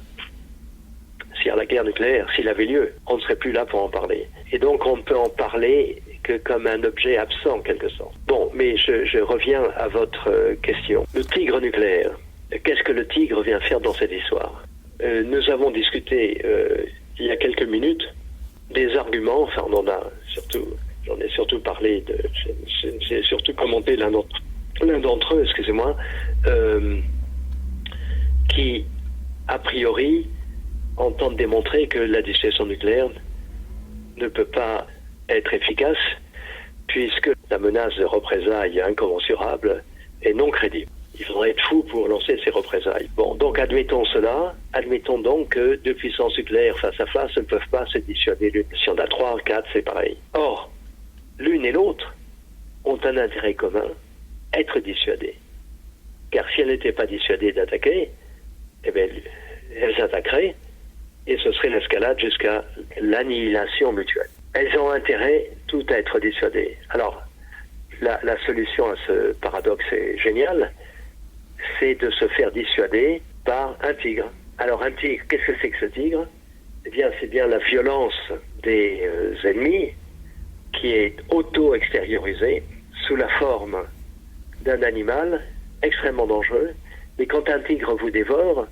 s'il y a la guerre nucléaire, s'il avait lieu, on ne serait plus là pour en parler. Et donc on ne peut en parler que comme un objet absent, en quelque sorte. Bon, mais je reviens à votre question. Le tigre nucléaire, qu'est-ce que le tigre vient faire dans cette histoire? Nous avons discuté il y a quelques minutes des arguments, enfin j'en ai surtout parlé, j'ai surtout commenté l'un d'entre eux, excusez-moi, qui, a priori, entendent démontrer que la dissuasion nucléaire ne peut pas être efficace, puisque la menace de représailles incommensurables est non crédible. Il faudrait être fou pour lancer ces représailles. Bon, donc admettons cela. Admettons donc que deux puissances nucléaires face à face ne peuvent pas se dissuader l'une. Si on a 3 ou 4, c'est pareil. Or, l'une et l'autre ont un intérêt commun, être dissuadées. Car si elles n'étaient pas dissuadées d'attaquer, eh bien, elles attaqueraient et ce serait l'escalade jusqu'à l'annihilation mutuelle. Elles ont intérêt toutes à être dissuadées. Alors, la solution à ce paradoxe est géniale. C'est de se faire dissuader par un tigre. Alors un tigre, qu'est-ce que c'est que ce tigre? Eh bien, c'est bien la violence des ennemis qui est auto-extériorisée sous la forme d'un animal extrêmement dangereux. Mais quand un tigre vous dévore,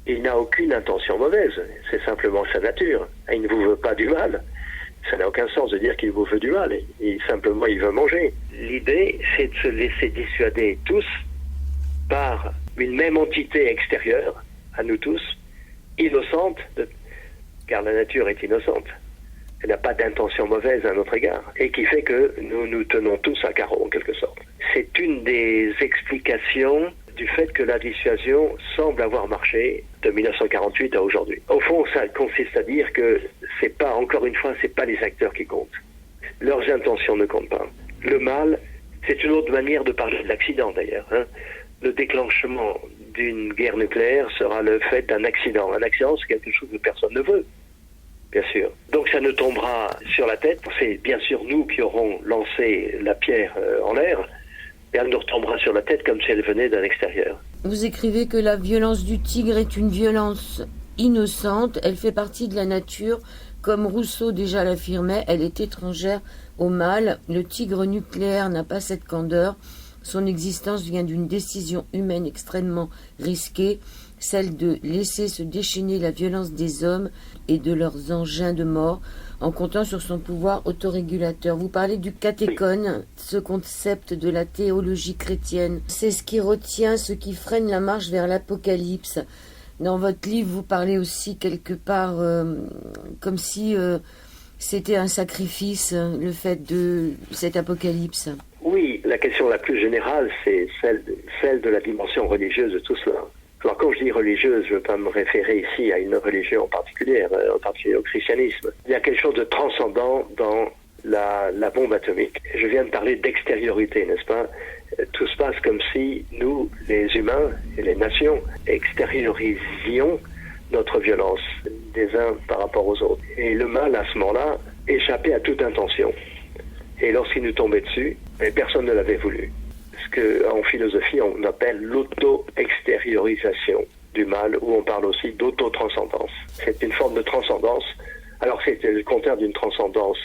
il n'a aucune intention mauvaise. C'est simplement sa nature. Il ne vous veut pas du mal. Ça n'a aucun sens de dire qu'il vous veut du mal. Simplement, il veut manger. L'idée, c'est de se laisser dissuader tous par une même entité extérieure, à nous tous, innocente, car la nature est innocente. Elle n'a pas d'intention mauvaise à notre égard, et qui fait que nous nous tenons tous à carreau, en quelque sorte. C'est une des explications du fait que la dissuasion semble avoir marché de 1948 à aujourd'hui. Au fond, ça consiste à dire que c'est pas, encore une fois, c'est pas les acteurs qui comptent. Leurs intentions ne comptent pas. Le mal, c'est une autre manière de parler de l'accident d'ailleurs. Le déclenchement d'une guerre nucléaire sera le fait d'un accident. Un accident, c'est quelque chose que personne ne veut, bien sûr. Donc ça nous tombera sur la tête. C'est bien sûr nous qui aurons lancé la pierre en l'air, et elle nous retombera sur la tête comme si elle venait d'un extérieur. Vous écrivez que la violence du tigre est une violence innocente. Elle fait partie de la nature. Comme Rousseau déjà l'affirmait, elle est étrangère au mal. Le tigre nucléaire n'a pas cette candeur. Son existence vient d'une décision humaine extrêmement risquée, celle de laisser se déchaîner la violence des hommes et de leurs engins de mort, en comptant sur son pouvoir autorégulateur. Vous parlez du catéchone, ce concept de la théologie chrétienne. C'est ce qui retient, ce qui freine la marche vers l'apocalypse. Dans votre livre, vous parlez aussi quelque part comme si c'était un sacrifice, le fait de cette apocalypse. Oui, la question la plus générale, c'est celle de la dimension religieuse de tout cela. Alors quand je dis religieuse, je ne veux pas me référer ici à une religion particulière, en particulier au christianisme. Il y a quelque chose de transcendant dans la bombe atomique. Je viens de parler d'extériorité, n'est-ce pas? Tout se passe comme si nous, les humains et les nations, extériorisions notre violence des uns par rapport aux autres. Et le mal, à ce moment-là, échappait à toute intention. Et lorsqu'il nous tombait dessus, personne ne l'avait voulu. Ce qu'en philosophie, on appelle l'auto-extériorisation du mal, où on parle aussi d'auto-transcendance. C'est une forme de transcendance. Alors c'est le contraire d'une transcendance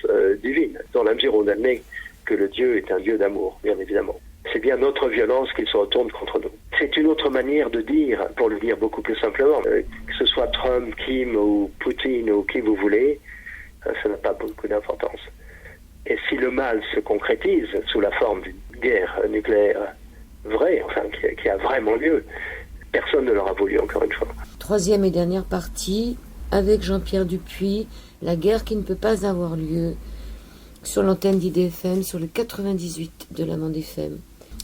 divine, dans la mesure où on admet que le Dieu est un Dieu d'amour, bien évidemment. C'est bien notre violence qui se retourne contre nous. C'est une autre manière de dire, pour le dire beaucoup plus simplement, que ce soit Trump, Kim ou Poutine ou qui vous voulez, ça n'a pas beaucoup d'importance. Et si le mal se concrétise sous la forme d'une guerre nucléaire vraie, enfin qui a vraiment lieu, personne ne l'aura voulu, encore une fois. Troisième et dernière partie, avec Jean-Pierre Dupuis, la guerre qui ne peut pas avoir lieu, sur l'antenne d'IDFM, sur le 98 de la bande FM.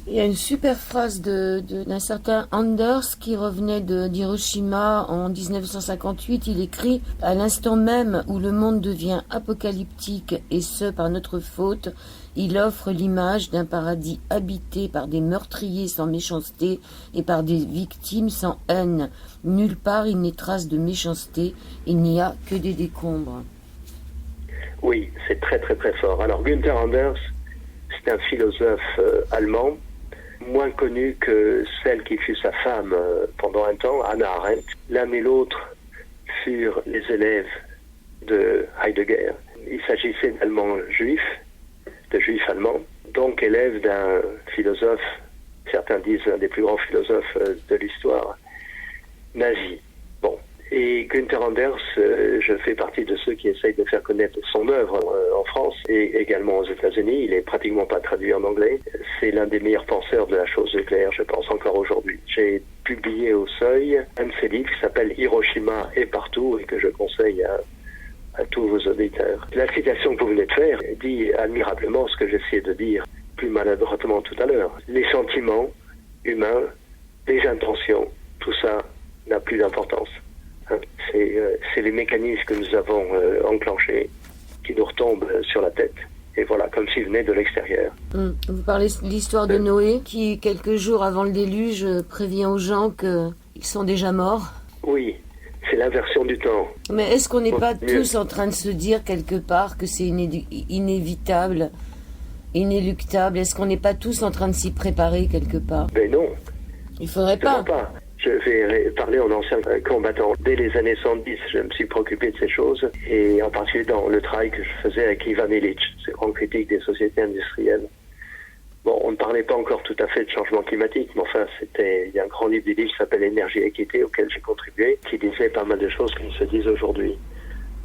Il y a une super phrase d'un certain Anders qui revenait d'Hiroshima en 1958. Il écrit « À l'instant même où le monde devient apocalyptique, et ce par notre faute, il offre l'image d'un paradis habité par des meurtriers sans méchanceté et par des victimes sans haine. Nulle part il n'est trace de méchanceté, il n'y a que des décombres. » Oui, c'est très très très fort. Alors Günther Anders, c'est un philosophe allemand, moins connu que celle qui fut sa femme pendant un temps, Hannah Arendt. L'un et l'autre furent les élèves de Heidegger. Il s'agissait d'Allemands juifs, de juifs allemands, donc élèves d'un philosophe, certains disent un des plus grands philosophes de l'histoire, nazi. Bon. Et Günther Anders, je fais partie de ceux qui essayent de faire connaître son œuvre en France et également aux États-Unis. Il est pratiquement pas traduit en anglais. C'est l'un des meilleurs penseurs de la chose nucléaire, je pense, encore aujourd'hui. J'ai publié au Seuil un de ses livres qui s'appelle Hiroshima et partout et que je conseille à tous vos auditeurs. La citation que vous venez de faire dit admirablement ce que j'essayais de dire plus maladroitement tout à l'heure. Les sentiments humains, les intentions, tout ça n'a plus d'importance. C'est les mécanismes que nous avons enclenchés qui nous retombent sur la tête. Et voilà, comme s'ils venaient de l'extérieur. Vous parlez de l'histoire de Noé, qui, quelques jours avant le déluge, prévient aux gens qu'ils sont déjà morts. Oui, c'est l'inversion du temps. Mais est-ce qu'on n'est pas tous en train de se dire quelque part que c'est inévitable, inéluctable? Est-ce qu'on n'est pas tous en train de s'y préparer quelque part? Ben non. Il faudrait pas. Je vais parler en ancien combattant. Dès les années 70, je me suis préoccupé de ces choses, et en particulier dans le travail que je faisais avec Ivan Illich, ce grand critique des sociétés industrielles. Bon, on ne parlait pas encore tout à fait de changement climatique, mais enfin, il y a un grand livre d'Illich qui s'appelle Énergie et équité, auquel j'ai contribué, qui disait pas mal de choses qui se disent aujourd'hui.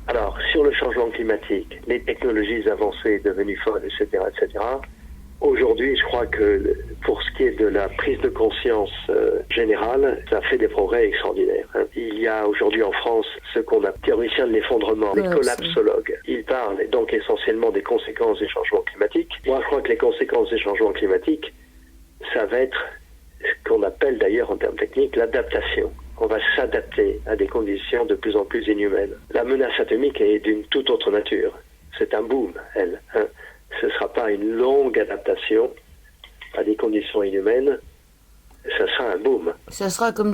Alors, sur le changement climatique, les technologies avancées devenues folles, etc., etc., aujourd'hui, je crois que pour ce qui est de la prise de conscience générale, ça fait des progrès extraordinaires. Il y a aujourd'hui en France ce qu'on appelle théoriciens de l'effondrement, les collapsologues. Ils parlent donc essentiellement des conséquences des changements climatiques. Moi, je crois que les conséquences des changements climatiques, ça va être ce qu'on appelle d'ailleurs en termes techniques l'adaptation. On va s'adapter à des conditions de plus en plus inhumaines. La menace atomique est d'une toute autre nature. C'est un boom, elle. Ce ne sera pas une longue adaptation à des conditions inhumaines, ça sera un boom. Ça sera, comme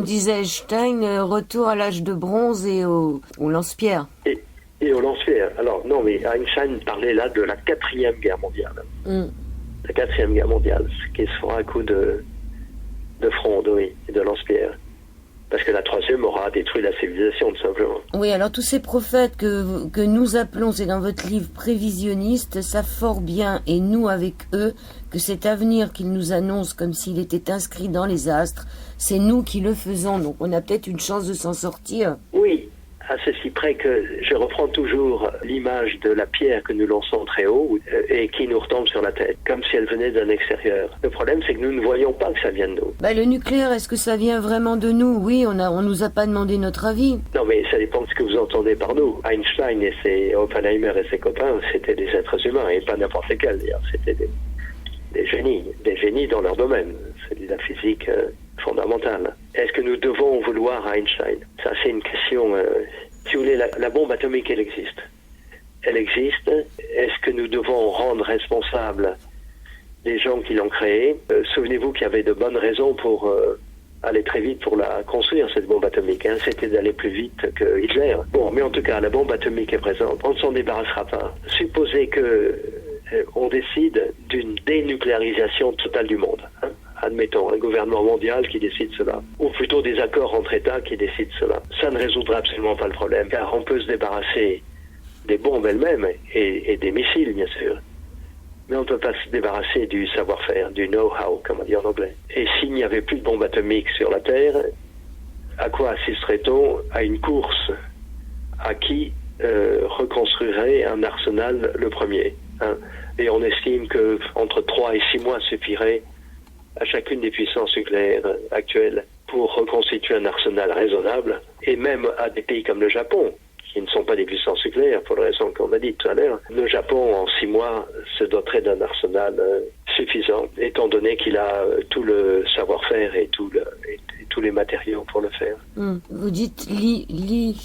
disait Einstein, retour à l'âge de bronze et au lance-pierre. Et au lance-pierre. Alors, non, mais Einstein parlait là de la 4e guerre mondiale. La 4e guerre mondiale, ce qui se fera un coup de fronde, oui, et de lance-pierre. Parce que la 3e aura détruit la civilisation, tout simplement. Oui, alors tous ces prophètes que nous appelons, c'est dans votre livre prévisionniste, savent fort bien, et nous avec eux, que cet avenir qu'ils nous annoncent comme s'il était inscrit dans les astres, c'est nous qui le faisons, donc on a peut-être une chance de s'en sortir. Oui, À ceci près que je reprends toujours l'image de la pierre que nous lançons très haut et qui nous retombe sur la tête, comme si elle venait d'un extérieur. Le problème, c'est que nous ne voyons pas que ça vient de nous. Le nucléaire, est-ce que ça vient vraiment de nous? Oui, on nous a pas demandé notre avis. Non, mais ça dépend de ce que vous entendez par nous. Einstein et Oppenheimer et ses copains, c'était des êtres humains, et pas n'importe lesquels, d'ailleurs. C'était des génies dans leur domaine. C'est de la physique fondamentale. Est-ce que nous devons vouloir Einstein? Ça, c'est une question... si vous voulez, la bombe atomique, elle existe. Elle existe. Est-ce que nous devons rendre responsables les gens qui l'ont créée? Souvenez-vous qu'il y avait de bonnes raisons pour aller très vite pour la construire, cette bombe atomique. C'était d'aller plus vite que Hitler. Bon, mais en tout cas, la bombe atomique est présente. On ne s'en débarrassera pas. Supposez que on décide d'une dénucléarisation totale du monde. Admettons, un gouvernement mondial qui décide cela, ou plutôt des accords entre États qui décident cela. Ça ne résoudra absolument pas le problème, car on peut se débarrasser des bombes elles-mêmes et des missiles, bien sûr. Mais on ne peut pas se débarrasser du savoir-faire, du know-how, comme on dit en anglais. Et s'il n'y avait plus de bombes atomiques sur la Terre, à quoi assisterait-on? À une course à qui reconstruirait un arsenal le premier. Et on estime que entre 3 et 6 mois suffirait à chacune des puissances nucléaires actuelles pour reconstituer un arsenal raisonnable, et même à des pays comme le Japon, qui ne sont pas des puissances nucléaires, pour les raisons qu'on a dit tout à l'heure. Le Japon, en 6 mois, se doterait d'un arsenal suffisant, étant donné qu'il a tout le savoir-faire et tous les matériaux pour le faire. Vous dites Lee,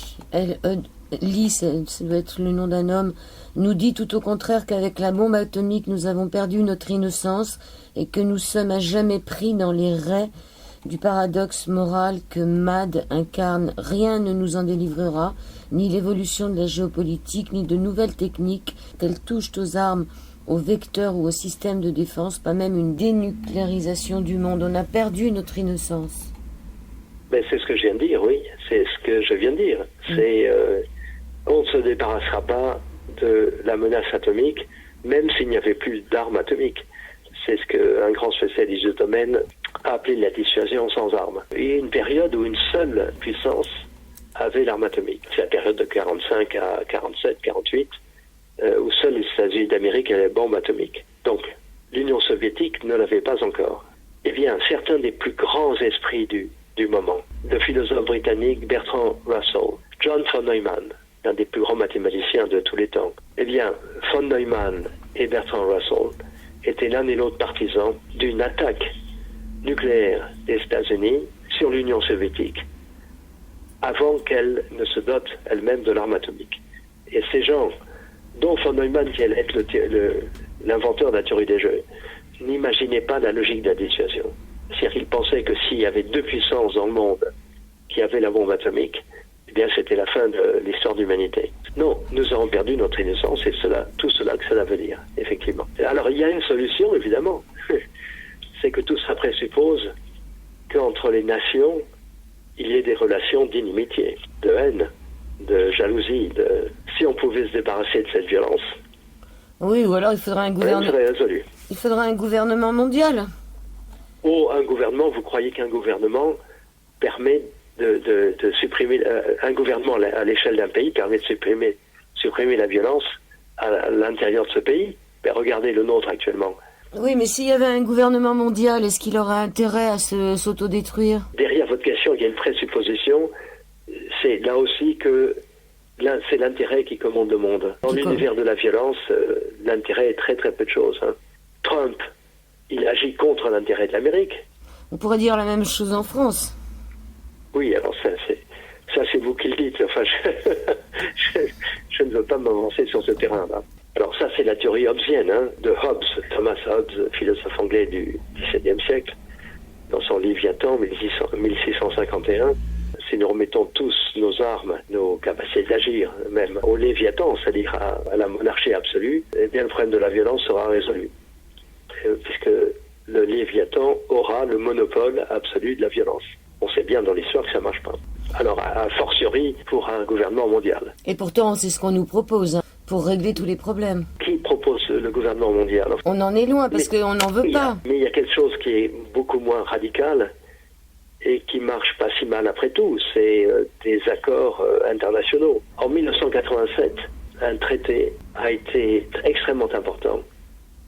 ça doit être le nom d'un homme, nous dit tout au contraire qu'avec la bombe atomique, nous avons perdu notre innocence et que nous sommes à jamais pris dans les raies du paradoxe moral que MAD incarne. Rien ne nous en délivrera, ni l'évolution de la géopolitique, ni de nouvelles techniques, qu'elles touchent aux armes, aux vecteurs ou aux systèmes de défense, pas même une dénucléarisation du monde. On a perdu notre innocence. Mais c'est ce que je viens de dire, oui. C'est ce que je viens de dire. On ne se débarrassera pas de la menace atomique, même s'il n'y avait plus d'armes atomiques. C'est ce qu'un grand spécialiste du domaine a appelé la dissuasion sans armes. Il y a une période où une seule puissance avait l'arme atomique. C'est la période de 45 à 47, 48, où seuls les États-Unis d'Amérique avaient la bombe atomique. Donc, l'Union soviétique ne l'avait pas encore. Eh bien, certains des plus grands esprits du moment, le philosophe britannique Bertrand Russell, John von Neumann, l'un des plus grands mathématiciens de tous les temps, eh bien, von Neumann et Bertrand Russell étaient l'un et l'autre partisans d'une attaque nucléaire des États-Unis sur l'Union soviétique avant qu'elle ne se dote elle-même de l'arme atomique. Et ces gens, dont von Neumann, qui allait être l'inventeur de la théorie des jeux, n'imaginaient pas la logique de la dissuasion. C'est-à-dire qu'ils pensaient que s'il y avait 2 puissances dans le monde qui avaient la bombe atomique, eh bien c'était la fin de l'histoire de l'humanité. Non, nous avons perdu notre innocence et tout cela que cela veut dire, effectivement. Alors il y a une solution, évidemment. C'est que tout ça présuppose qu'entre les nations, il y ait des relations d'inimitié, de haine, de jalousie. Si on pouvait se débarrasser de cette violence, oui, ou alors il faudrait un gouvernement. serait résolu. Il faudrait un gouvernement mondial. Un gouvernement, vous croyez qu'un gouvernement permet de supprimer, un gouvernement à l'échelle d'un pays permet de supprimer la violence à l'intérieur de ce pays? Ben, regardez le nôtre actuellement. Oui, mais s'il y avait un gouvernement mondial, est-ce qu'il aurait intérêt à s'autodétruire? Derrière votre question, il y a une présupposition. C'est là aussi que c'est l'intérêt qui commande le monde. Dans l'univers de la violence, l'intérêt est très très peu de choses. Trump, il agit contre l'intérêt de l'Amérique. On pourrait dire la même chose en France. Oui, alors ça c'est vous qui le dites. Enfin, je ne veux pas m'avancer sur ce terrain-là. Alors ça, c'est la théorie hobbesienne de Hobbes, Thomas Hobbes, philosophe anglais du XVIIe siècle, dans son Léviathan, 1651. Si nous remettons tous nos armes, nos capacités d'agir, même au Léviathan, c'est-à-dire à la monarchie absolue, eh bien le problème de la violence sera résolu. Puisque le Léviathan aura le monopole absolu de la violence. On sait bien dans l'histoire que ça ne marche pas. Alors, a fortiori, pour un gouvernement mondial. Et pourtant, c'est ce qu'on nous propose, pour régler tous les problèmes. Qui propose le gouvernement mondial? On en est loin, parce qu'on n'en veut pas. Mais il y a quelque chose qui est beaucoup moins radical, et qui marche pas si mal international après tout, c'est des accords internationaux. En 1987, un traité a été extrêmement important,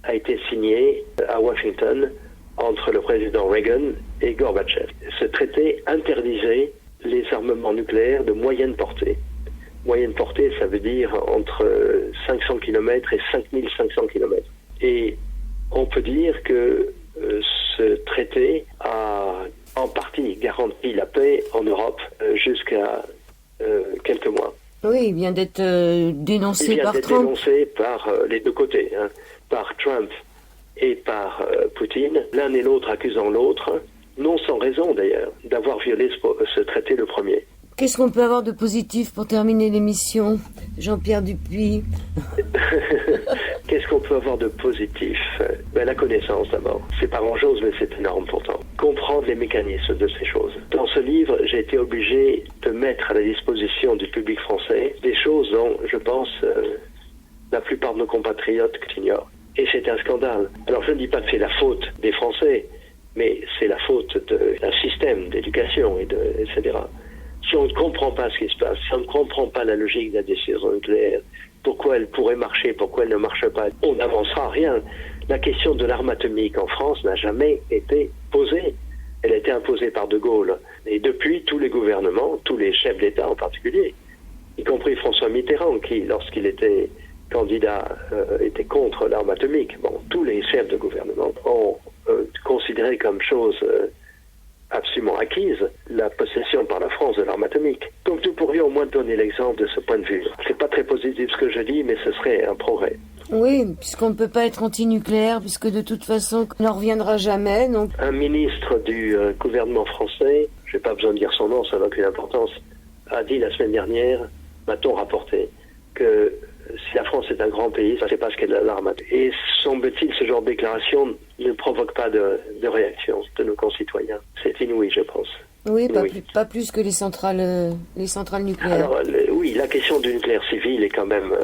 a été signé à Washington entre le président Reagan et Gorbatchev. Ce traité interdisait les armements nucléaires de moyenne portée. Moyenne portée, ça veut dire entre 500 km et 5500 km. Et on peut dire que ce traité a en partie garanti la paix en Europe jusqu'à quelques mois. Oui, il vient d'être dénoncé par Trump. Dénoncé par les deux côtés, par Trump et par Poutine, l'un et l'autre accusant l'autre, non sans raison d'ailleurs, d'avoir violé ce traité le premier. Qu'est-ce qu'on peut avoir de positif pour terminer l'émission, Jean-Pierre Dupuis? Qu'est-ce qu'on peut avoir de positif? La connaissance d'abord. C'est pas grand-chose, mais c'est énorme pourtant. Comprendre les mécanismes de ces choses. Dans ce livre, j'ai été obligé de mettre à la disposition du public français des choses dont, je pense, la plupart de nos compatriotes ignorent. Et c'est un scandale. Alors je ne dis pas que c'est la faute des Français, mais c'est la faute d'un système d'éducation, etc. Si on ne comprend pas ce qui se passe, si on ne comprend pas la logique de la décision nucléaire, pourquoi elle pourrait marcher, pourquoi elle ne marche pas, on n'avancera rien. La question de l'arme atomique en France n'a jamais été posée. Elle a été imposée par De Gaulle. Et depuis, tous les gouvernements, tous les chefs d'État en particulier, y compris François Mitterrand, qui, lorsqu'il était candidat, était contre l'arme atomique. Bon, tous les chefs de gouvernement ont considéré comme chose absolument acquise la possession par la France de l'arme atomique. Donc nous pourrions au moins donner l'exemple de ce point de vue. C'est pas très positif ce que je dis, mais ce serait un progrès. Oui, puisqu'on ne peut pas être anti-nucléaire, puisque de toute façon, on n'en reviendra jamais. Donc... Un ministre du gouvernement français, je n'ai pas besoin de dire son nom, ça n'a aucune importance, a dit la semaine dernière, m'a-t-on rapporté, que si la France est un grand pays, ça c'est parce qu'elle a l'arme. Et semble-t-il, ce genre de déclaration ne provoque pas de réaction de nos concitoyens. C'est inouï, je pense. Oui, pas plus que les centrales nucléaires. Alors, oui, la question du nucléaire civil est quand même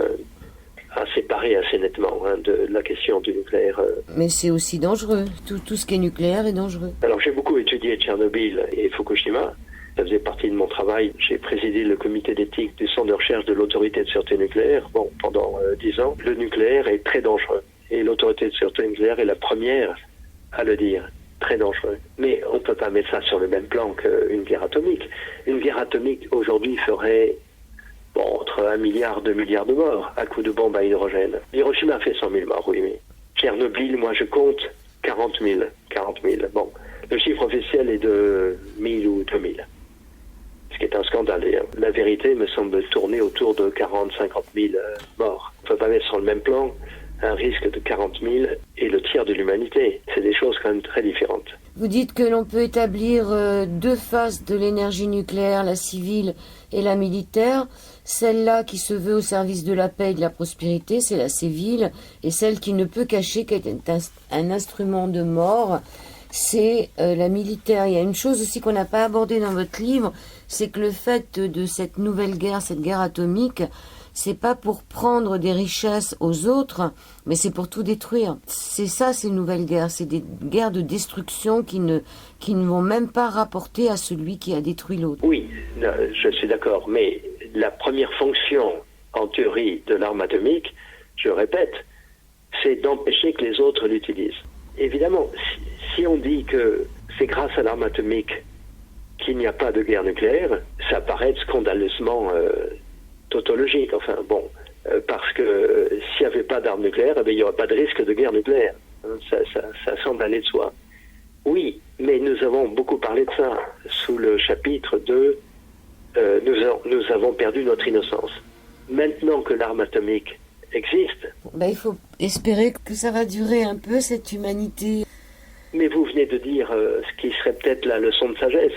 à séparer assez nettement de la question du nucléaire. Mais c'est aussi dangereux. Tout ce qui est nucléaire est dangereux. Alors, j'ai beaucoup étudié Tchernobyl et Fukushima. Ça faisait partie de mon travail. J'ai présidé le comité d'éthique du centre de recherche de l'autorité de sûreté nucléaire pendant 10 ans. Le nucléaire est très dangereux. Et l'autorité de sûreté nucléaire est la première à le dire. Très dangereux. Mais on ne peut pas mettre ça sur le même plan qu'une guerre atomique. Une guerre atomique, aujourd'hui, ferait entre 1 milliard, 2 milliards de morts à coup de bombe à hydrogène. Hiroshima a fait 100 000 morts, oui, mais Tchernobyl, moi je compte 40 000. Bon, le chiffre officiel est de 1000 ou 2000. Ce qui est un scandale. La vérité me semble tourner autour de 40, 50 000 morts. On ne peut pas mettre sur le même plan un risque de 40 000 et le tiers de l'humanité. C'est des choses quand même très différentes. Vous dites que l'on peut établir deux faces de l'énergie nucléaire, la civile et la militaire. Celle-là qui se veut au service de la paix et de la prospérité, c'est la civile. Et celle qui ne peut cacher qu'elle est un instrument de mort, c'est la militaire. Il y a une chose aussi qu'on n'a pas abordée dans votre livre, c'est que le fait de cette nouvelle guerre, cette guerre atomique, c'est pas pour prendre des richesses aux autres, mais c'est pour tout détruire. C'est ça, ces nouvelles guerres. C'est des guerres de destruction qui ne vont même pas rapporter à celui qui a détruit l'autre. Oui, je suis d'accord, mais la première fonction, en théorie, de l'arme atomique, je répète, c'est d'empêcher que les autres l'utilisent. Évidemment, si on dit que c'est grâce à l'arme atomique qu'il n'y a pas de guerre nucléaire, ça paraît scandaleusement tautologique, parce que s'il n'y avait pas d'armes nucléaires, il n'y aurait pas de risque de guerre nucléaire. Ça semble aller de soi. Oui, mais nous avons beaucoup parlé de ça sous le chapitre de nous avons perdu notre innocence. Maintenant que l'arme atomique existe... il faut espérer que ça va durer un peu, cette humanité. Mais vous venez de dire ce qui serait peut-être la leçon de sagesse.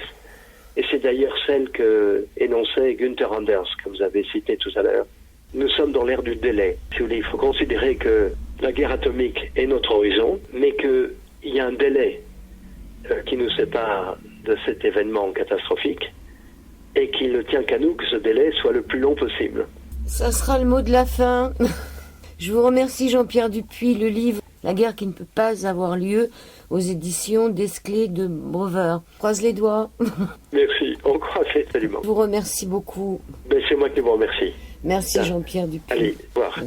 Et c'est d'ailleurs celle que énonçait Günther Anders, que vous avez cité tout à l'heure. Nous sommes dans l'ère du délai. Si vous voulez, il faut considérer que la guerre atomique est notre horizon, mais qu'il y a un délai qui nous sépare de cet événement catastrophique et qu'il ne tient qu'à nous que ce délai soit le plus long possible. Ça sera le mot de la fin. Je vous remercie, Jean-Pierre Dupuis. Le livre La guerre qui ne peut pas avoir lieu aux éditions Desclés de Brouwer. Croise les doigts. Merci, on croise absolument. Je vous remercie beaucoup. C'est moi qui vous remercie. Merci Jean-Pierre Dupuis. Allez, au revoir.